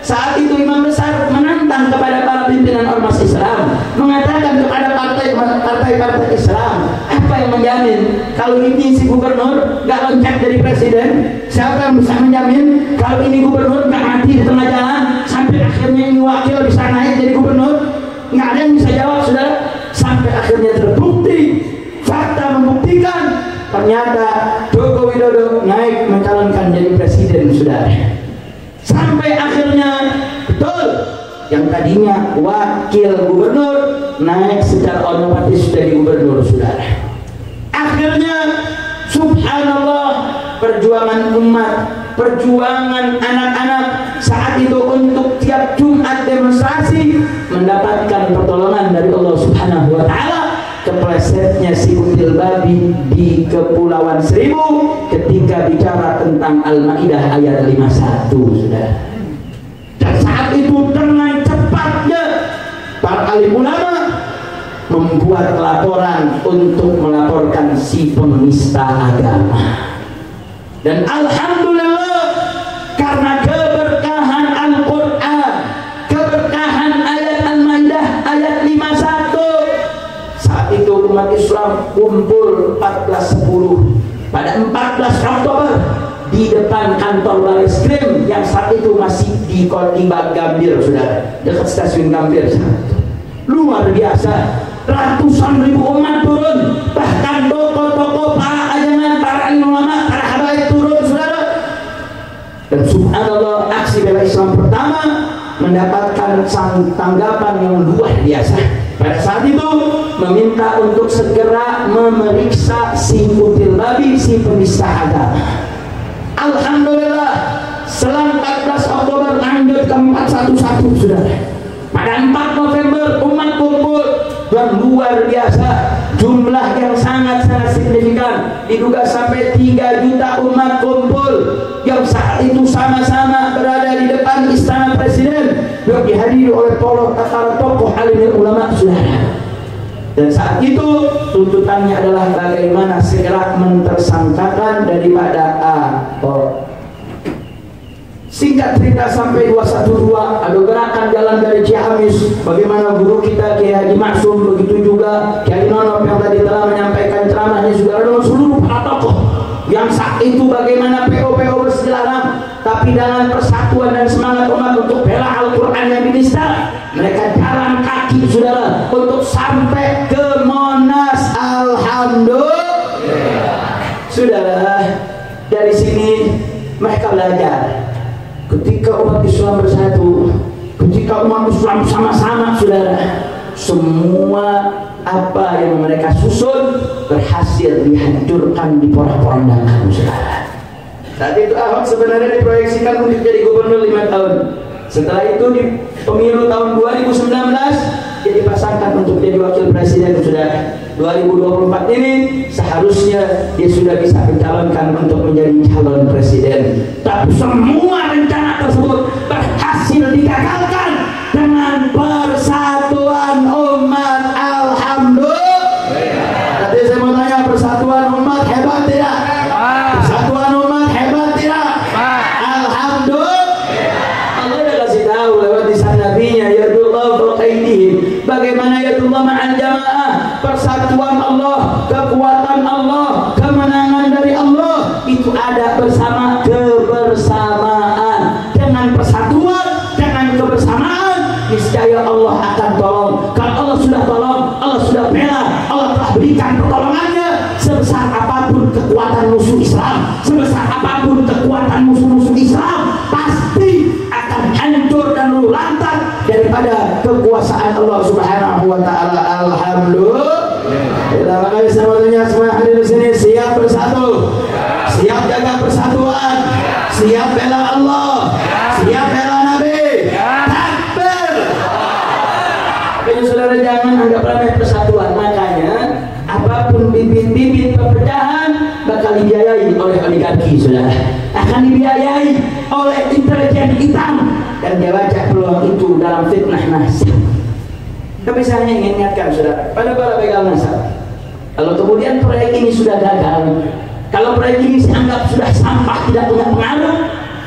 Saat itu imam besar menantang kepada para pimpinan ormas Islam, mengatakan kepada partai-partai Islam, apa yang menjamin kalau ini si gubernur nggak loncat dari presiden? Siapa yang bisa menjamin kalau ini gubernur nggak mati di tengah jalan sampai akhirnya ini wakil bisa naik jadi gubernur? Nggak ada yang bisa jawab, saudara. Sampai akhirnya terbukti, fakta membuktikan ternyata Joko Widodo naik mencalonkan jadi presiden, saudara. Sampai akhirnya betul yang tadinya wakil gubernur naik secara otomatis jadi gubernur, saudara. Akhirnya subhanallah, perjuangan umat, perjuangan anak-anak saat itu untuk tiap Jumat demonstrasi mendapatkan pertolongan dari Allah Subhanahu wa taala. Keplesetnya si util babi di Kepulauan Seribu ketika bicara tentang Al-Maidah ayat 51, saudara. Dan saat itu dengan cepatnya para alim ulama membuat laporan untuk melaporkan si penista agama. Dan alhamdulillah, karena keberkahan Al-Quran, keberkahan ayat Al-Maidah ayat 51, saat itu umat Islam kumpul 14.10 pada 14 Oktober di depan kantor Bareskrim yang saat itu masih di Gambir, saudara, dekat stasiun Gambir. Luar biasa, ratusan ribu umat turun, bahkan tokoh-tokoh, para ajangan, para ulama, para habaib turun, saudara. Dan subhanallah, aksi bela Islam pertama mendapatkan tanggapan yang luar biasa. Pada saat itu meminta untuk segera memeriksa si util babi, si penista agama. Alhamdulillah, selang 14 Oktober lanjut ke 411, saudara. Pada 4 November umat kumpul dan luar biasa, jumlah yang sangat-sangat signifikan, diduga sampai 3 juta umat kumpul yang saat itu sama-sama berada di depan istana presiden yang dihadiri oleh para tokoh alim ulama, saudara. Dan saat itu tuntutannya adalah bagaimana segera mentersangkakan daripada singkat cerita sampai 212 ada gerakan jalan dari Ciamis. Bagaimana guru kita Kiai Haji Maksum, begitu juga Kiai Nono yang tadi telah menyampaikan ceramahnya, saudara, dengan seluruh para tokoh yang saat itu bagaimana PO-PO bersejarah, tapi dengan persatuan dan semangat umat untuk bela Al-Quran yang dinista, mereka jalan kaki, saudara, untuk sampai ke Monas. Alhamdulillah, saudara. Dari sini mereka belajar ketika umat Islam bersatu, ketika umat Islam sama-sama, saudara, semua apa yang mereka susun berhasil dihancurkan, diporak-porandakan, saudara. Saat itu Ahok sebenarnya diproyeksikan untuk jadi gubernur 5 tahun. Setelah itu di pemilu tahun 2019 dia dipasangkan untuk jadi wakil presiden, saudara. 2024 ini seharusnya dia sudah bisa mencalonkan untuk menjadi calon presiden. Tapi semua rencana tersebut berhasil digagalkan dengan persatuan umat. Alhamdulillah. Tadi saya mau tanya, persatuan umat hebat tidak? Persatuan umat hebat tidak? Alhamdulillah. Allah sudah kasih tahu lewat lisan nabinya, yadullah fawqaidihim, bagaimana yadullah ma'al jamaah, persatuan Allah, kekuatan Allah, kemenangan dari Allah itu ada bersama kebersamaan. Dengan persatuan, dengan kebersamaan, niscaya Allah akan tolong. Kalau Allah sudah tolong, Allah sudah bela, Allah telah berikan pertolongannya. Sebesar apapun kekuatan musuh Islam, sebesar apapun kekuatan musuh-musuh Islam, pasti akan hancur dan luluh lantak daripada kekuasaan Allah Subhanahu wa taala. Alhamdulillah. Terima kasih semuanya, semua hadir di sini siap bersatu, siap jaga persatuan, siap bela Allah, siap bela Nabi. Takbir. Tapi saudara, jangan anggap remeh persatuan. Makanya apapun bibit-bibit perpecahan bakal dibiayai oleh oligarki, saudara, akan dibiayai oleh intelijen hitam, dan dia baca peluang itu dalam fitnah nasab. Tapi saya hanya ingin ingatkan saudara pada para begal nasab, kalau kemudian proyek ini sudah gagal, kalau proyek ini dianggap sudah sampah, tidak punya pengaruh,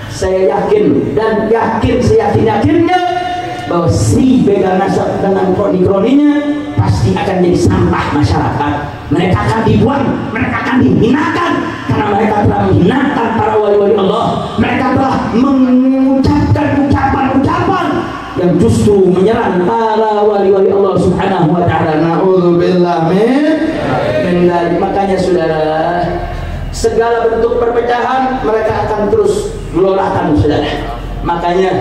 saya yakin dan yakin seyakin-yakinnya bahwa si begal nasab dengan kroni-kroninya pasti akan jadi sampah masyarakat. Mereka akan dibuang, mereka akan dihinakan, karena mereka telah menghinakan para wali-wali Allah. Mereka telah mengucapkan ucapan-ucapan yang justru menyerang para wali-wali Allah subhanahu wa ta'ala. Na'udzubillah min dzalik. Makanya saudara, segala bentuk perpecahan mereka akan terus gelorakan saudara. Makanya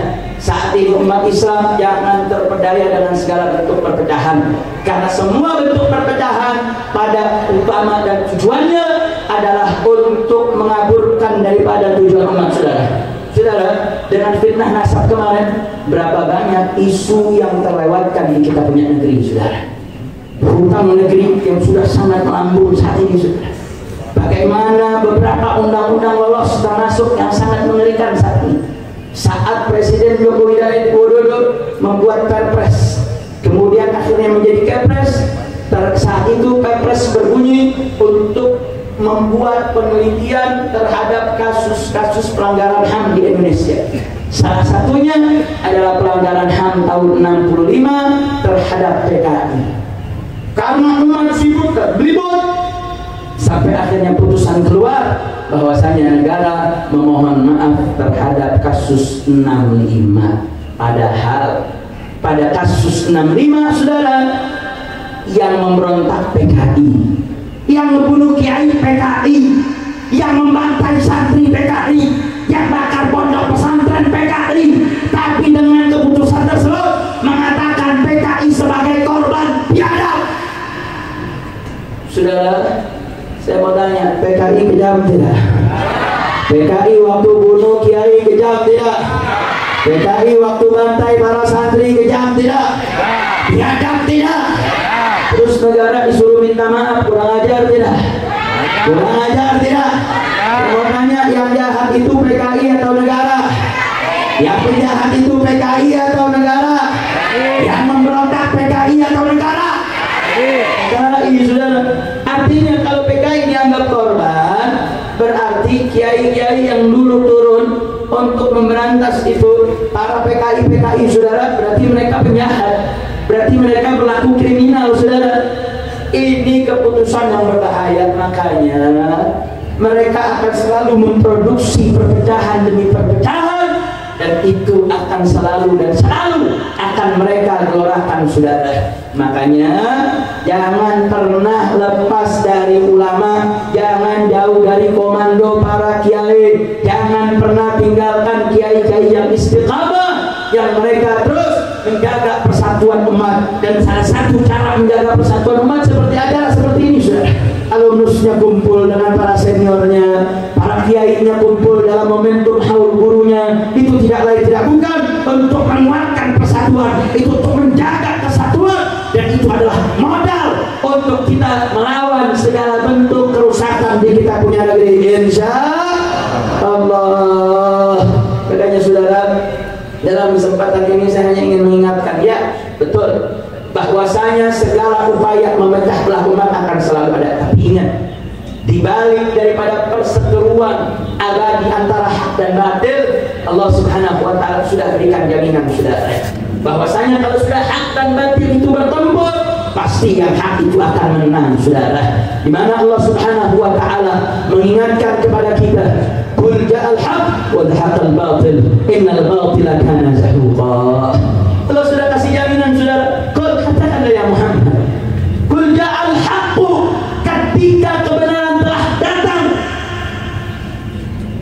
saat ini umat Islam jangan terpedaya dengan segala bentuk perpecahan, karena semua bentuk perpecahan pada utama dan tujuannya adalah untuk mengaburkan daripada tujuan umat saudara. Saudara, dengan fitnah nasab kemarin, berapa banyak isu yang terlewatkan di kita punya negeri saudara. Hutang negeri yang sudah sangat melambung saat ini saudara. Bagaimana beberapa undang-undang lolos termasuk yang sangat mengerikan saat ini. Saat Presiden Joko Widodo membuat Perpres, kemudian akhirnya menjadi Kepres. Saat itu Kepres berbunyi untuk membuat penelitian terhadap kasus-kasus pelanggaran HAM di Indonesia. Salah satunya adalah pelanggaran HAM tahun 65 terhadap PKI. Karena umat sibuk belibet, sampai akhirnya putusan keluar bahwasanya negara memohon maaf terhadap kasus 65. Padahal pada kasus 65 saudara, yang memberontak PKI, yang membunuh kiai PKI, yang membantai santri PKI, yang bakar pondok pesantren PKI, tapi dengan keputusan tersebut mengatakan PKI sebagai korban biadab. Saudara, saya mau tanya, PKI kejam tidak? PKI waktu bunuh kiai kejam tidak? PKI waktu bantai para santri kejam tidak? Biadab tidak? Terus negara disuruh minta maaf, kurang ajar tidak? Kurang ajar tidak? Saya mau tanya, yang jahat itu PKI atau negara? Yang penjahat itu PKI atau negara? Yang memberontak PKI atau negara? PKI, saudara. Artinya kalau PKI dianggap korban, berarti kiai-kiai yang dulu turun untuk memberantas itu, para PKI saudara, berarti mereka penjahat, berarti mereka berlaku kriminal saudara. Ini keputusan yang berbahaya. Makanya mereka akan selalu memproduksi perpecahan demi perpecahan, dan itu akan selalu akan mereka gelorakan saudara. Makanya jangan pernah lepas dari ulama, jangan jauh dari komando para kiai, jangan pernah tinggalkan kiai-kiai yang istiqamah, yang mereka terus menjaga persatuan umat. Dan salah satu cara menjaga persatuan umat seperti acara seperti ini saudara. Alumnusnya kumpul dengan para seniornya, para kiainya kumpul dalam momentum haul gurunya. Itu tidak lain tidak bukan untuk menguatkan persatuan, itu untuk menjaga kesatuan, dan itu adalah modal untuk kita melawan segala bentuk kerusakan di kita punya negeri, insya Allah. Makanya saudara, dalam kesempatan ini saya hanya ingin mengingatkan, ya betul, bahwasanya segala upaya memecah belah umat akan selalu ada. Tapi ingat, di balik daripada perseteruan abadi antara hak dan batil, Allah subhanahu wa ta'ala sudah berikan jaminan saudara, bahwasanya kalau sudah hak dan batil itu bertempur, pasti yang hak itu akan menang saudara. Di mana Allah subhanahu wa ta'ala mengingatkan kepada kita, qul ja'al haq wa dhaqal batil innal batila kana zahuqa. Allah sudah kasih jaminan saudara. Qul, katakanlah ya Muhammad, qul ja'al haqqu, ketika kebenaran telah datang,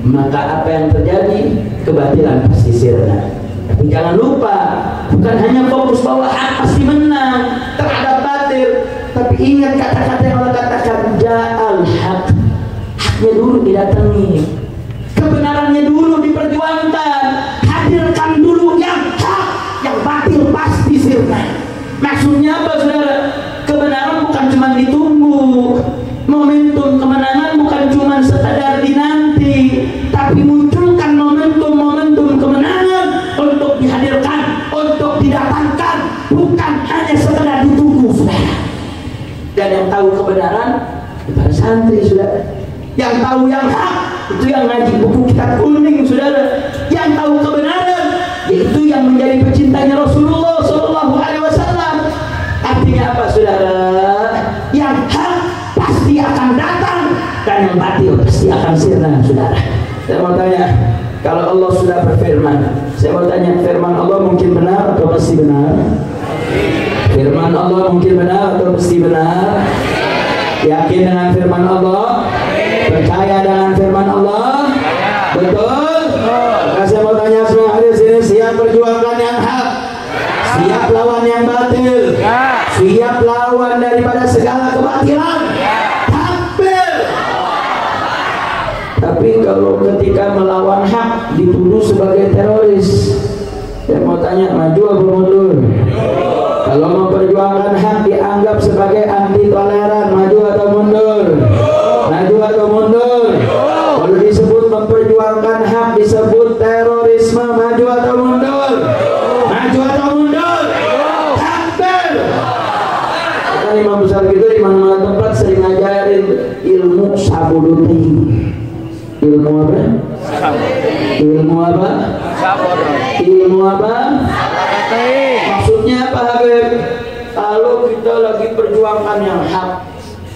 maka apa yang terjadi, kebatilan pasti sirna. Tapi jangan lupa, bukan hanya fokus bahwa hak pasti menang terhadap batil, tapi ingat kata-kata yang Allah katakan, ja'al haq, haknya dulu didatangi, kebenarannya dulu diperjuangkan, hadirkan dulu yang hak, yang batil pasti sirna. Maksudnya apa saudara? Kebenaran bukan cuma ditunggu, momentum kemenangan bukan cuma sekadar dinanti, tapi munculkan momentum-momentum kemenangan tahu kebenaran para santri, saudara. Yang tahu yang hak itu yang ngaji buku kitab kuning, saudara. Yang tahu kebenaran yaitu yang menjadi pecintanya Rasulullah Shallallahu Alaihi Wasallam. Artinya apa, saudara? Yang hak pasti akan datang dan yang batil pasti akan sirna, saudara. Saya mau tanya, kalau Allah sudah berfirman, saya mau tanya, firman Allah mungkin benar atau pasti benar? Firman Allah mungkin benar atau pasti benar? Yakin dengan firman Allah? Percaya dengan firman Allah? Betul? Maka saya mau tanya semua hadir sini, siap perjuangkan yang hak? Siap lawan yang batil? Siap lawan daripada segala kebatilan? Takbir! Tapi kalau ketika melawan hak dituduh sebagai teroris, saya mau tanya, maju atau mundur? Kalau memperjuangkan hak dianggap sebagai anti toleran, maju atau mundur? Maju atau mundur? Kalau disebut memperjuangkan hak disebut terorisme, maju atau mundur? Maju atau mundur? Takbir! Kan imam besar kita di mana-mana tempat sering ngajarin ilmu sabuduti. Ilmu apa? Ilmu apa? Ilmu apa? Maksudnya apa, Habib? Kalau kita lagi perjuangkan yang hak,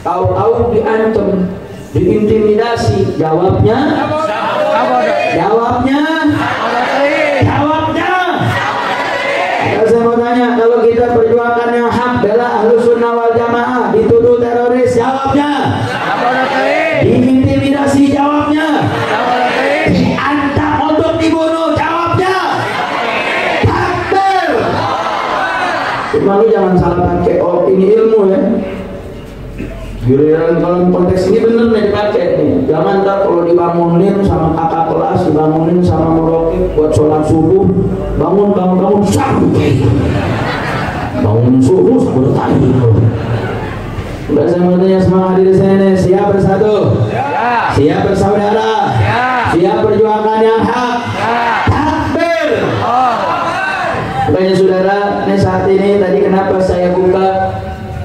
tahu-tahu diancam, diintimidasi, jawabnya? Jawabnya? Jawabnya? Saya mau tanya, kalau kita perjuangkan yang hak, bela Ahlus Sunnah wal Jamaah, dituduh teroris, jawabnya? Diintimidasi, jawabnya? Diancam untuk dibunuh, jawabnya? Takbir! Cuma lu jangan salah pakai, oh ini ilmu ya. Giliran kalau konteks ini bener nih dipakai nih. Jangan ntar kalau dibangunin sama kakak kelas, dibangunin sama merokit buat sholat subuh, bangun sabu bangun subuh sabu tadi. Udah saya mau tanya semua hadir di sini, siap bersatu? Ya. Siap bersaudara? Ya. Siap perjuangan yang hak? Ya. Takbir! Makanya saudara, ini saat ini tadi kenapa saya buka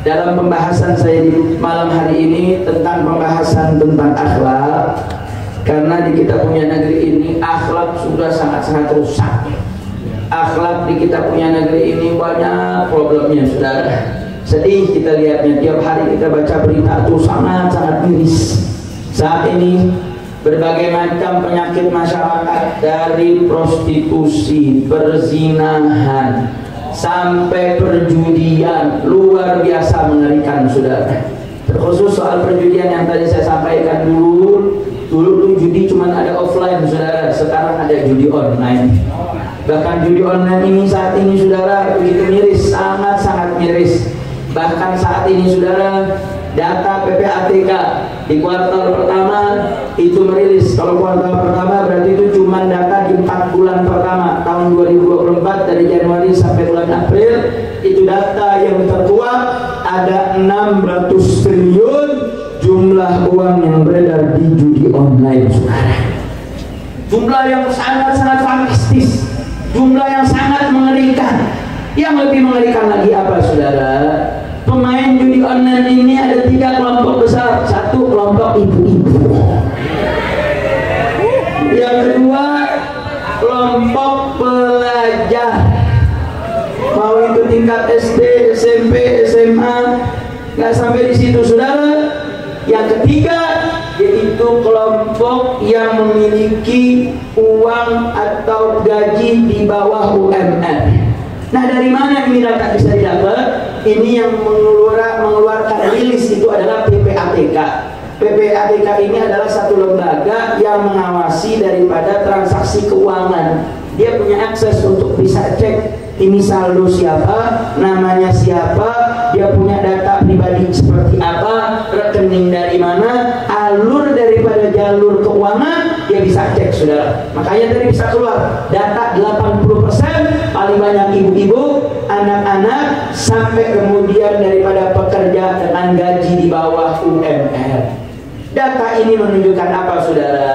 dalam pembahasan saya di malam hari ini tentang pembahasan tentang akhlak, karena di kita punya negeri ini akhlak sudah sangat-sangat rusak. Akhlak di kita punya negeri ini banyak problemnya, saudara. Sedih kita lihatnya, tiap hari kita baca berita itu sangat-sangat miris. Saat ini berbagai macam penyakit masyarakat, dari prostitusi, perzinahan, sampai perjudian, luar biasa mengerikan, saudara. Terkhusus soal perjudian yang tadi saya sampaikan dulu tuh judi cuma ada offline, saudara. Sekarang ada judi online. Bahkan judi online ini saat ini, saudara, begitu miris, sangat-sangat miris. Bahkan saat ini, saudara, data PPATK di kuartal pertama itu merilis. Kalau kuartal pertama berarti itu cuma data di 4 bulan pertama tahun 2024, dari Januari sampai bulan April. Itu data yang terkuat, ada 600 triliun jumlah uang yang beredar di judi online, saudara. Jumlah yang sangat-sangat fantastis, jumlah yang sangat mengerikan. Yang lebih mengerikan lagi apa, saudara? Pemain judi online ini ada 3 kelompok besar. Satu, kelompok ibu-ibu. Yang kedua, kelompok pelajar, mau itu tingkat SD, SMP, SMA, nggak sampai di situ, saudara. Yang ketiga, yaitu kelompok yang memiliki uang atau gaji di bawah UMR. Nah, dari mana ini data bisa didapat? Ini yang mengeluarkan rilis itu adalah PPATK. PPATK ini adalah satu lembaga yang mengawasi daripada transaksi keuangan. Dia punya akses untuk bisa cek ini saldo siapa, namanya siapa, dia punya data pribadi seperti apa, rekening dari mana, alur daripada jalur keuangan, dia bisa cek, saudara. Makanya tadi bisa keluar data 80% paling banyak ibu-ibu, anak-anak, sampai kemudian daripada pekerja dengan gaji di bawah UMR. Data ini menunjukkan apa, saudara?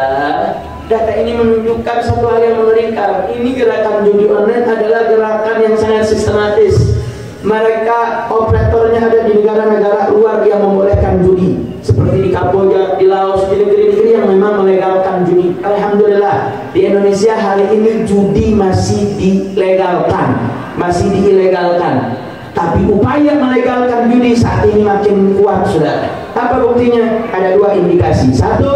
Data ini menunjukkan satu hal yang mengerikan. Ini gerakan judi online adalah gerakan yang sangat sistematis. Mereka operatornya ada di negara-negara luar yang membolehkan judi, seperti di Kamboja, di Laos, di negeri-negeri yang memang melegalkan judi. Alhamdulillah, di Indonesia hari ini judi masih dilegalkan, masih diilegalkan. Tapi upaya melegalkan judi saat ini makin kuat, saudara. Apa buktinya? Ada dua indikasi. Satu,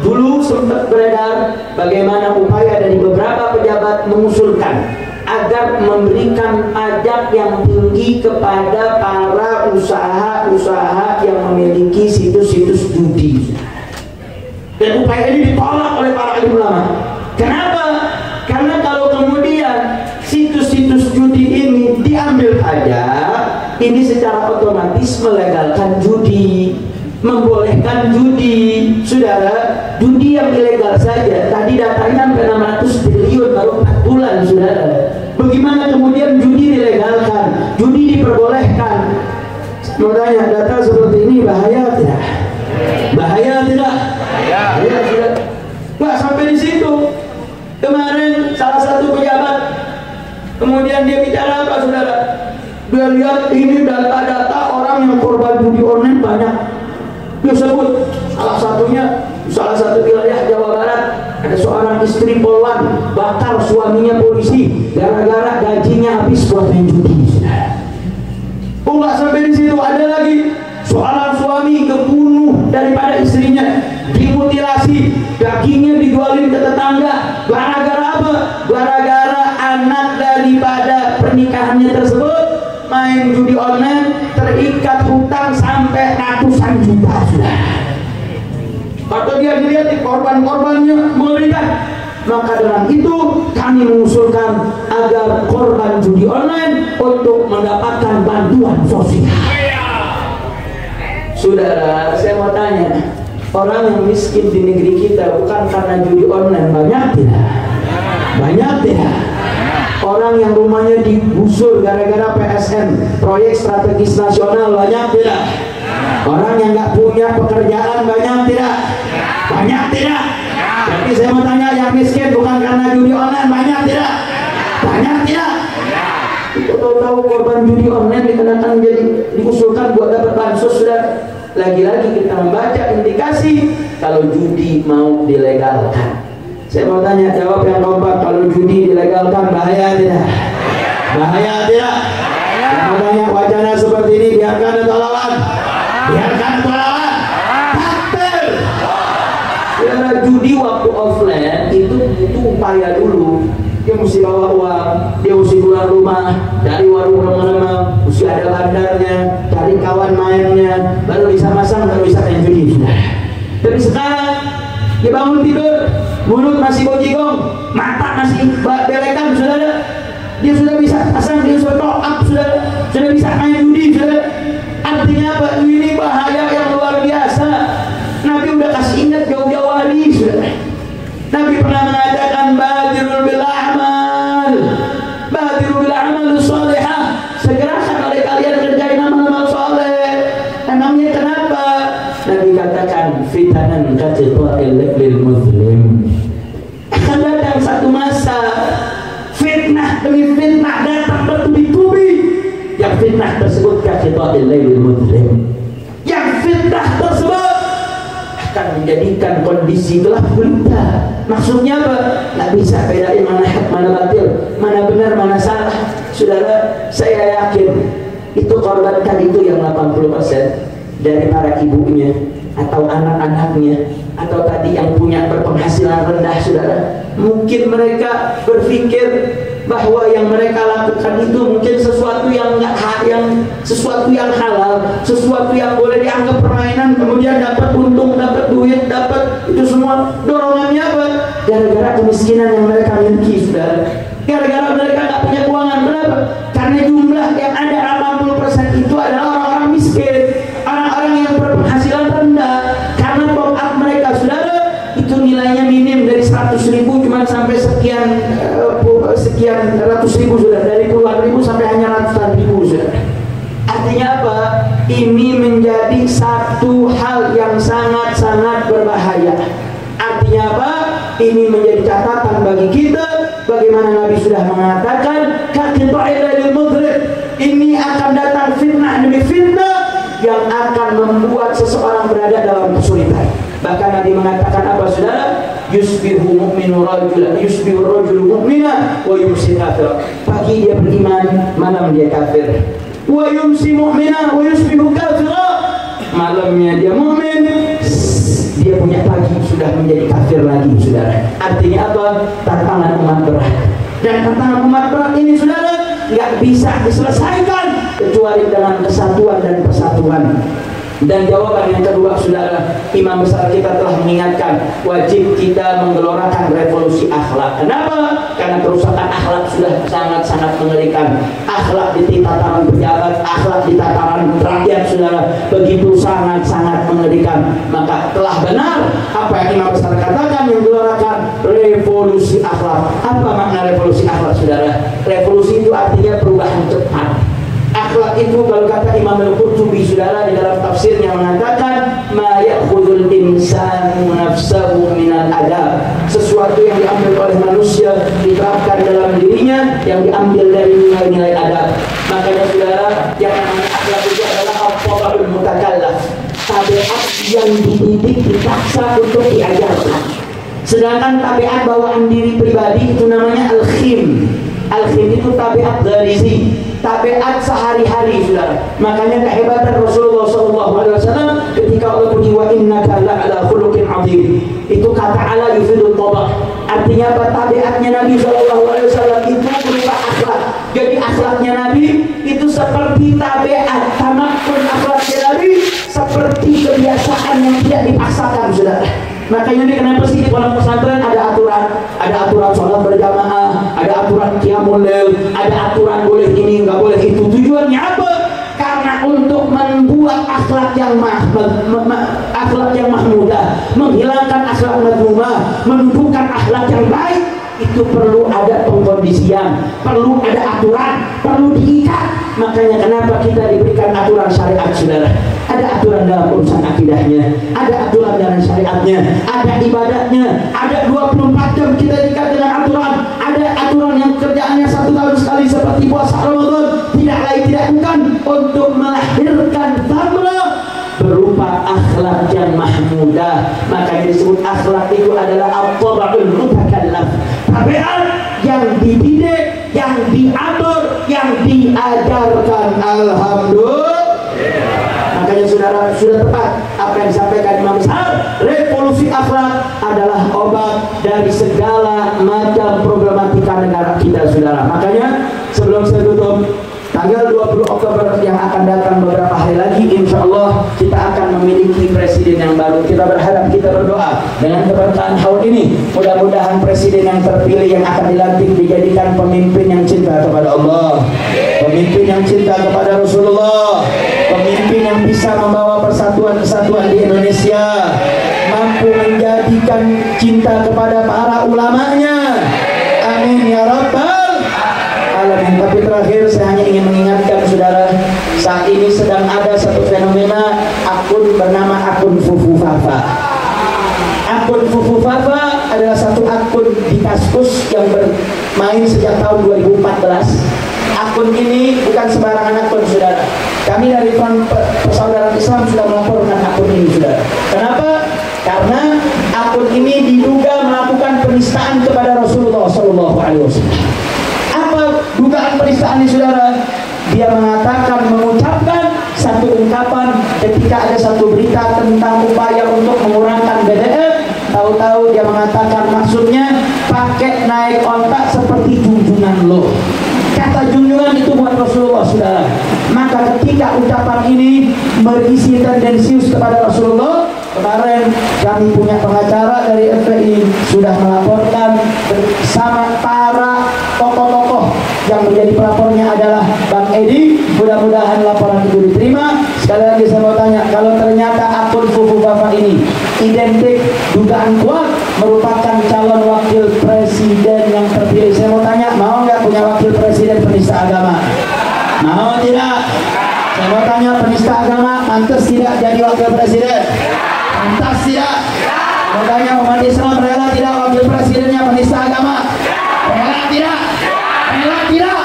dulu sempat beredar bagaimana upaya dari beberapa pejabat mengusulkan agar memberikan pajak yang tinggi kepada para usaha-usaha yang memiliki situs-situs judi. Dan upaya ini ditolak oleh para alim ulama. Kenapa? Karena kalau kemudian situs-situs judi ini diambil pajak, ini secara otomatis melegalkan judi, membolehkan judi. Saudara, judi yang ilegal saja tadi datanya sampai 600 triliun baru 4 bulan, saudara. Bagaimana kemudian judi dilegalkan, judi diperbolehkan? Mau tanya, data seperti ini bahaya tidak? Bahaya tidak? Bahaya tidak? Nggak sampai di situ. Kemarin salah satu pejabat, kemudian dia bicara apa, saudara? Dia lihat ini data-data orang yang korban judi online banyak. Dia sebut salah satu wilayah Jawa Barat, ada seorang istri polwan bakar suaminya polisi gara-gara gajinya habis buat main judi. Oh, nggak sampai di situ, ada lagi seorang suami kebunuh daripada istrinya, dimutilasi, dagingnya dijualin ke tetangga. Gara-gara apa? Gara-gara anak daripada pernikahannya tersebut main judi online, terikat hutang sampai ratusan juta, sudah. Atau dia dilihat di korban-korbannya mengerikan. Maka dengan itu kami mengusulkan agar korban judi online untuk mendapatkan bantuan sosial. Saudara, saya mau tanya, orang yang miskin di negeri kita bukan karena judi online banyak tidak? Banyak tidak? Orang yang rumahnya digusur gara-gara PSN, proyek strategis nasional, banyak tidak? Orang yang nggak punya pekerjaan banyak tidak? Banyak tidak? Tapi saya mau tanya, yang miskin bukan karena judi online banyak tidak? Banyak tidak? Kita tahu korban judi online dikenakan jadi diusulkan buat dapat bansos, sudah. Lagi-lagi kita membaca indikasi kalau judi mau dilegalkan. Saya mau tanya, jawab yang kompak, kalau judi dilegalkan bahaya tidak? Bahaya tidak? Saya mau tanya, wacana seperti ini biarkan atau lawan? Biarkan atau lawan? Batal. Karena judi waktu offline itu butuh upaya dulu. Dia mesti bawa uang, dia mesti keluar rumah, dari warung remang-remang, mesti ada bandarnya, cari kawan mainnya, baru bisa masang, baru bisa main judi. Tapi sekarang dia bangun tidur, mulut masih bojigong, mata masih belekan, saudara. Dia sudah bisa pasang, dia sudah top up, sudah bisa main judi, saudara. Artinya apa? Ini bahaya yang luar biasa. Nabi udah kasih ingat jauh-jauh hari, saudara. Nabi pernah mengatakan badirul bil a'mal, badirul bil a'mal sholihah. Segerakan oleh kalian kerjain amal-amal soleh. Emangnya kenapa? Nabi katakan fitanan kaqita'il lil muslim. Akan datang satu masa fitnah demi fitnah datang bertubi-tubi. Yang fitnah tersebut kaqita'il lil muslim. Yang fitnah tersebut akan menjadikan kondisi gelap gulita. Maksudnya apa? Nggak bisa bedain mana hak, mana batil, mana benar, mana salah. Saudara, saya yakin itu korbankan itu yang 80% dari para ibunya atau anak-anaknya, atau tadi yang punya berpenghasilan rendah, saudara. Mungkin mereka berpikir bahwa yang mereka lakukan itu mungkin sesuatu yang sesuatu yang halal, sesuatu yang boleh dianggap permainan, kemudian dapat untung, dapat duit, dapat itu semua. Dorongannya apa? Gara-gara kemiskinan yang mereka miliki, saudara. Gara-gara mereka nggak punya keuangan. Kenapa? Karena jumlah yang ada 80% itu adalah orang-orang miskin, orang-orang yang berpenghasilan rendah. Karena top up mereka, saudara, itu nilainya minim, dari 100.000 cuma sampai sekian ratus ribu, sudah, dari puluhan ribu sampai hanya ratusan ribu, sudah. Artinya apa? Ini menjadi satu hal yang sangat-sangat berbahaya. Artinya apa? Ini menjadi catatan bagi kita. Bagaimana Nabi sudah mengatakan, ini akan datang fitnah Bahkan Nabi mengatakan apa saudara? Yusbihu mu'minu rajul, yusbihu rajul mu'mina wa yumsi kafir. Pagi dia beriman, malam dia kafir. Wa yumsi mu'mina wa yusbihu kafir. Malamnya dia mukmin, dia punya pagi sudah menjadi kafir lagi saudara. Artinya apa? Tantangan umat berat. Dan tantangan umat berat ini saudara nggak bisa diselesaikan kecuali dengan kesatuan dan persatuan. Dan jawaban yang kedua saudara, imam besar kita telah mengingatkan wajib kita menggelorakan revolusi akhlak. Kenapa? Karena kerusakan akhlak sudah sangat-sangat mengerikan. Akhlak di tataran pejabat, akhlak di tataran rakyat saudara begitu sangat-sangat mengerikan. Maka telah benar apa yang imam besar katakan, menggelorakan revolusi akhlak. Apa makna revolusi akhlak saudara? Revolusi itu artinya perubahan cepat. Akhlak itu kalau kata Imam Al-Qurtubi saudara di dalam tafsirnya mengatakan ma ya'khudul insanu nafsahu minal adab, sesuatu yang diambil oleh manusia diterapkan dalam dirinya yang diambil dari nilai-nilai adab. Makanya saudara yang namanya akhlak itu adalah at-taba'ul mutakallaf, tabiat yang dididik dipaksa untuk diajarkan. Sedangkan tabiat bawaan diri pribadi itu namanya al-khim. Al-khim itu tabiat gharisi, tabiat sehari-hari saudara. Makanya kehebatan Rasulullah SAW ketika Allah puji wa innaka la'ala khuluqin azim, itu kata ala yufidul tabak. Artinya apa? Tabiatnya Nabi SAW itu berupa akhlak. Jadi akhlaknya Nabi itu seperti tabiat, tamakun akhlaknya Nabi seperti kebiasaan yang tidak dipaksakan saudara. Makanya ini kenapa sih di pondok pesantren ada aturan sholat berjamaah, ada aturan qiyamul lail, ada aturan boleh ini nggak boleh itu. Tujuannya apa? Karena untuk membuat akhlak yang mahmudah, menghilangkan akhlak madhumah, menumbuhkan akhlak yang baik. Itu perlu ada pengkondisian, perlu ada aturan, perlu diikat. Makanya kenapa kita diberikan aturan syariat saudara? Ada aturan dalam urusan akidahnya, ada aturan dalam syariatnya, ada ibadahnya, ada 24 jam kita diikat dengan aturan, ada aturan yang kerjaannya 1 tahun sekali seperti puasa Ramadan, tidak lain tidak bukan untuk melahirkan thamra berupa akhlak yang mahmudah. Makanya disebut akhlak itu adalah at-taba'ul mutakallaf, tabiat yang dididik, yang diatur, yang diajarkan. Alhamdulillah. Makanya saudara sudah tepat apa yang disampaikan Imam besar. Revolusi akhlak adalah obat dari segala macam problematika negara kita saudara. Makanya sebelum saya tutup, tanggal 20 Oktober yang akan datang beberapa hari lagi, insya Allah kita akan memiliki presiden yang baru. Kita berharap, kita berdoa dengan keberkahan haul ini, mudah-mudahan presiden yang terpilih yang akan dilantik dijadikan pemimpin yang cinta kepada Allah, pemimpin yang cinta kepada Rasulullah, pemimpin yang bisa membawa persatuan kesatuan di Indonesia, mampu menjadikan cinta kepada para ulamanya. Amin ya rabbal alamin. Tapi terakhir saya hanya ingin mengingatkan saudara, saat ini sedang ada satu fenomena akun bernama akun Fufu Fafa. Akun Fufu Fafa adalah satu akun di Kaskus yang bermain sejak tahun 2014. Akun ini bukan sembarangan akun saudara. Kami dari Front Persaudaraan Islam sudah melaporkan akun ini saudara. Kenapa? Karena akun ini diduga melakukan penistaan kepada Rasulullah SAW. Apa dugaan penistaan ini saudara? Dia mengatakan, mengucapkan satu ungkapan ketika ada satu berita tentang upaya untuk mengurangkan BBM. Tahu-tahu dia mengatakan maksudnya pakai naik ontak seperti junjungan lo. Kata junjungan itu buat Rasulullah saudara. Maka ketika ucapan ini berisi tendensius kepada Rasulullah, kemarin kami punya pengacara dari FPI sudah melaporkan bersama para tokoh-tokoh yang menjadi pelapornya adalah Bang Edi. Mudah-mudahan laporan itu diterima. Sekali lagi saya mau tanya, kalau ternyata akun Fufu Fafa ini identik dugaan kuat merupakan calon wakil presiden yang terpilih, saya mau tanya, mau nggak punya wakil presiden penista agama? Mau tidak? Saya mau tanya, penista agama pantas tidak jadi wakil presiden? Pantas tidak? Mau tanya, umat Islam rela tidak wakil presidennya penista agama? Rela tidak? Rela tidak?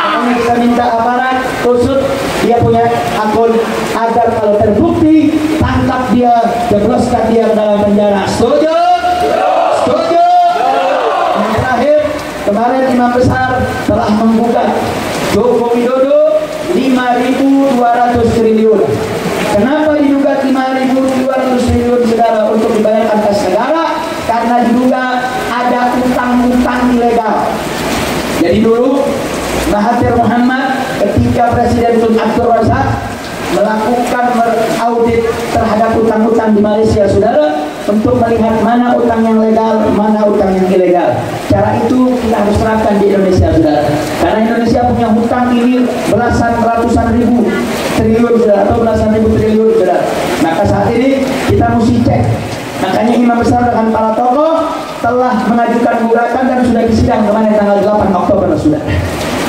Makanya kita minta aparat khusus dia punya akun agar kalau terbukti tangkap dia, jeblos meloloskan dia ke dalam penjara. Setuju? Setuju? Yang terakhir, kemarin Imam Besar telah menggugat Joko Widodo 5.200 triliun. Kenapa digugat 5.200 triliun, saudara, untuk dibayarkan kas negara? Karena diduga ada utang-utang ilegal. Jadi dulu Mahathir Muhammad ketika Presiden Tun Abdul Razak melakukan audit terhadap utang-utang di Malaysia, saudara, untuk melihat mana utang yang legal, mana utang yang ilegal. Cara itu kita harus terapkan di Indonesia, saudara. Karena Indonesia punya hutang ini ratusan ribu triliun, saudara, atau belasan ribu triliun, saudara. Maka saat ini kita mesti cek. Makanya Imam Besar dengan para tokoh telah mengajukan gugatan dan sudah disidang kemarin tanggal 8 Oktober, saudara.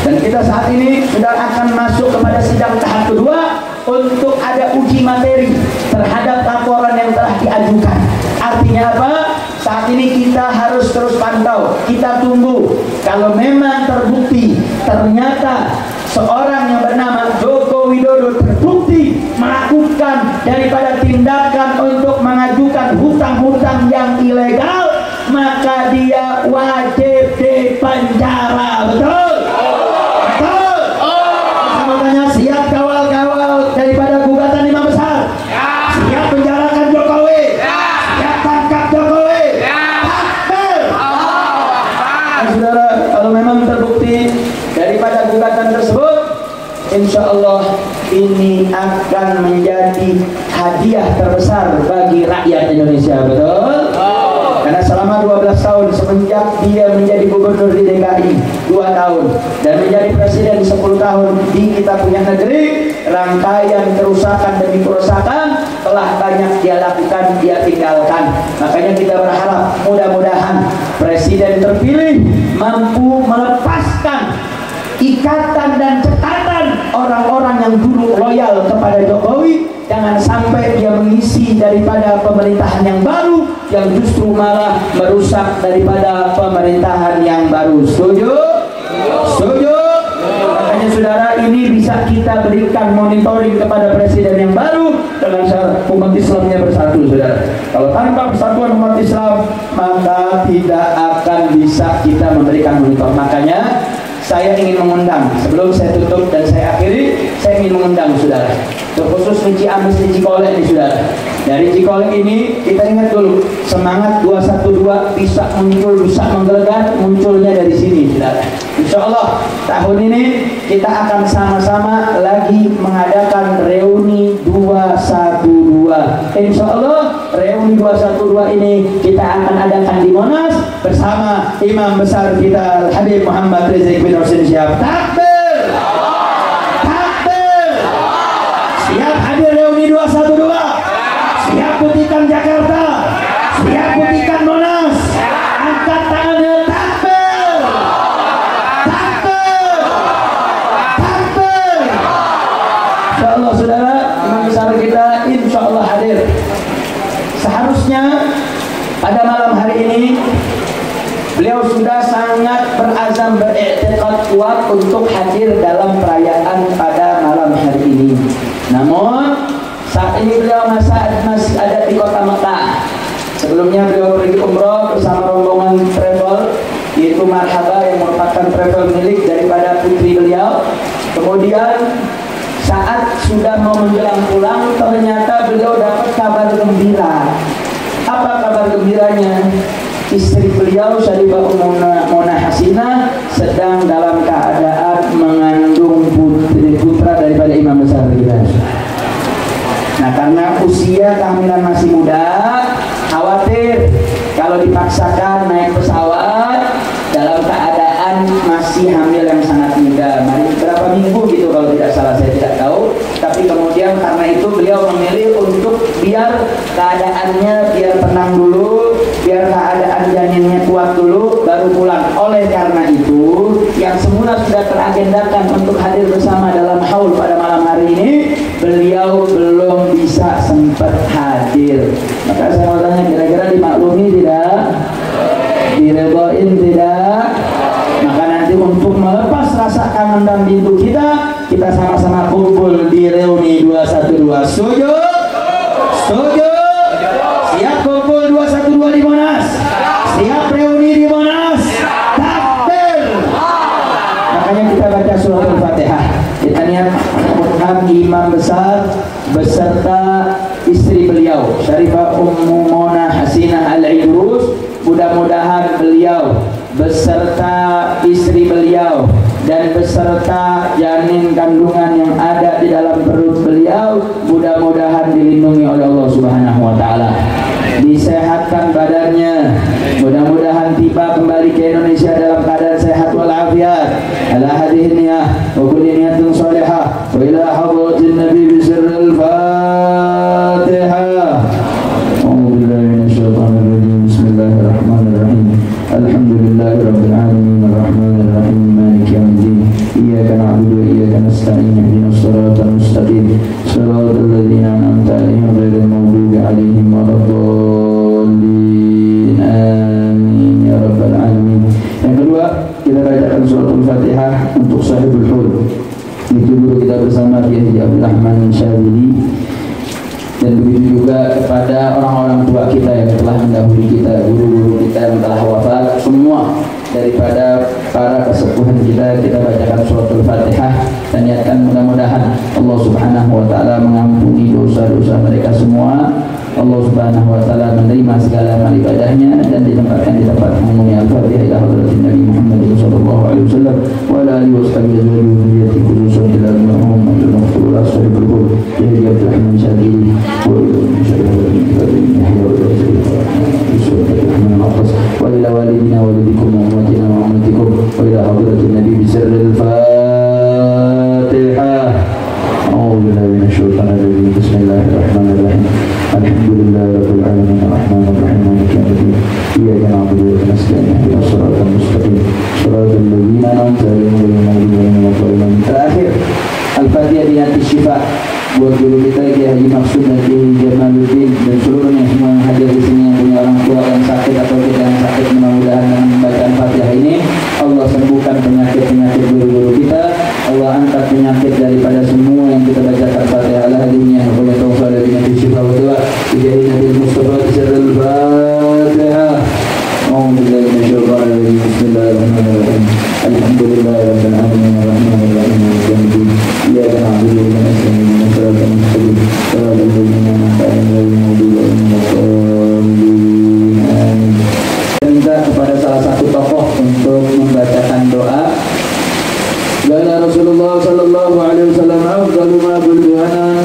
Dan kita saat ini sudah akan masuk kepada sidang tahap kedua untuk ada uji materi terhadap laporan yang telah diajukan. Artinya apa? Saat ini kita harus terus pantau, kita tunggu. Kalau memang terbukti ternyata seorang yang bernama Joko Widodo terbukti melakukan daripada tindakan untuk mengajukan hutang-hutang yang ilegal, maka dia wajib dipenjara. Betul? Betul? Makanya siap kawal-kawal daripada gugatan Imam Besar. Siap penjarakan Jokowi. Siap tangkap Jokowi. Takbir. Saudara, kalau memang terbukti daripada gugatan tersebut, insya Allah ini akan menjadi hadiah terbesar bagi rakyat Indonesia. Betul? Karena selama 12 tahun semenjak dia menjadi gubernur di DKI 2 tahun dan menjadi presiden 10 tahun di kita punya negeri, rangkaian kerusakan demi kerusakan telah banyak dia lakukan, dia tinggalkan. Makanya kita berharap mudah-mudahan presiden terpilih mampu melepaskan ikatan dan cekatan orang-orang yang dulu loyal kepada Jokowi. Jangan sampai dia mengisi daripada pemerintahan yang baru yang justru malah merusak daripada pemerintahan yang baru. Setuju? Setuju? Makanya saudara, ini bisa kita berikan monitoring kepada presiden yang baru dengan syarat umat Islamnya bersatu, saudara. Kalau tanpa persatuan umat Islam, maka tidak akan bisa kita memberikan monitor. Makanya saya ingin mengundang, sebelum saya tutup dan saya akhiri, saya ingin mengundang saudara, terkhusus di Ciamis, di Cikolek nih saudara. Dari Cikolek ini kita ingat dulu, semangat 212 bisa muncul, bisa menggelegar, munculnya dari sini saudara. Insya Allah tahun ini kita akan sama-sama lagi mengadakan reuni 212. Insya Allah reuni 212 ini kita akan adakan di Monas bersama Imam Besar kita Habib Muhammad Rizik bin Hussein Syihab. Takbir! Takbir! Siap hadir reuni 212. Siap putihkan Jakarta. Siap putihkan Monas. Angkat tangannya. Takbir! Takbir! Takbir! Insya Allah saudara, Imam Besar kita insya Allah hadir. Seharusnya pada malam hari ini beliau sudah sangat berazam, beriktikad kuat untuk hadir dalam perayaan pada malam hari ini. Namun saat ini beliau masih ada di kota Mekah. Sebelumnya beliau pergi umroh bersama rombongan travel, yaitu Marhaba yang merupakan travel milik daripada putri beliau. Kemudian saat sudah mau menjelang pulang, ternyata beliau dapat kabar gembira. Apa kabar gembiranya? Istri beliau Syarifah Mona Hasinah sedang dalam keadaan mengandung putra daripada Imam Besar kita. Nah, karena usia kehamilan masih muda, khawatir kalau dipaksakan naik pesawat dalam keadaan masih hamil yang sangat muda. Berapa minggu gitu kalau tidak salah, saya tidak tahu. Tapi kemudian karena itu beliau memilih untuk biar keadaannya biar tenang dulu, biar keadaan janinnya kuat dulu, baru pulang. Oleh karena itu, yang semula sudah teragendakan untuk hadir bersama dalam haul pada malam hari ini, beliau belum bisa sempat hadir. Maka saya mau tanya, kira-kira dimaklumi tidak? Diredoin tidak? Maka nanti untuk melepas rasa kangen dan rindu kita sama-sama kumpul di reuni 212. Setuju? Setuju? Imam Besar beserta istri beliau Syarifah Ummu Mona Hasinah Al-Idrus. Mudah-mudahan beliau beserta istri beliau dan beserta janin kandungan yang ada di dalam perut beliau mudah-mudahan dilindungi oleh Allah Subhanahu wa taala. Disehatkan badannya, mudah-mudahan tiba kembali ke Indonesia dalam keadaan sehat walafiat. Ala hadhihi niyah wa kulli niyatin salihah wa ila hadratin nabi bi sirril Fatihah. A'udzu billahi minasyaitonir rajim. Bismillahirrahmanirrahim. Alhamdulillahi rabbil alamin arrahmanir rahim maliki yaumiddin. Iyyaka na'budu wa iyyaka nasta'in ihdinas siratal mustaqim siratal ladzina an'amta 'alaihim ghairil maghdubi 'alaihim waladdallin. Amin ya rabbal alamin. Yang kedua, kita bacakan suratul Fatihah untuk sahibul hul. Itu dulu kita bersama Kiai Abdul Rahman Syadzili. Dan begitu juga kepada orang-orang tua kita yang telah mendahului kita, guru-guru kita yang telah wafat, semua daripada para kesepuhan kita bacakan suratul Fatihah dan niatkan mudah-mudahan Allah Subhanahu wa taala mengampuni dosa-dosa mereka semua. Allah Subhanahu wa taala menerima segala amal ibadahnya dan ditempatkan di tempat penghuni Al-Fatihah ila hadratin Nabi Muhammad sallallahu alaihi wasallam wa ala alihi washabihi dzurriyyati khususan ila Muhammad al-Mustafa sahibul qul ya Abdul Rahman Syadzili wa ila walidina walidikum wa ummatina wa ummatikum wa ila hadratin Nabi bi sirril Fatihah. A'udzu billahi minasyaitonir rajim. Bismillahirrahmanirrahim. Alhamdulillahi rabbil alamin arrahmanir rahim maliki yaumiddin. Iyyaka na'budu wa iyyaka nasta'in ihdinas siratal mustaqim siratal ladzina an'amta 'alaihim ghairil maghdubi 'alaihim waladdallin. Terakhir Al-Fatihah dinati syifa buat guru kita Kiai Haji Maksud dan Kiai Jamaluddin dan seluruhnya semua yang hadir di sini yang punya orang tua yang sakit atau tidak yang sakit, mudah-mudahan dengan membacaan Fatihah ini Allah sembuhkan penyakit-penyakit guru-guru kita. Allah angkat penyakit daripada semua yang kita bacakan Fatihah. Ala hadiniya wa la tawfa la binati syifa wa dua bijahi Nabi Mustafa sirrul Fatihah. A'udzu billahi minasyaitonir rajim. Bismillahirrahmanirrahim. Alhamdulillahirabbil alamin arrahmanir rahim maliki yaumiddin. Iyyaka na'budu wa iyyaka nasta'in ihdinas siratal mustaqim siratal ladzina an'amta 'alaihim ghairil maghdubi 'alaihim waladdallin. Amin. Minta kepada salah satu tokoh untuk membacakan doa. Qala Rasulullah sallallahu alaihi wasallam afdalu ma bulghana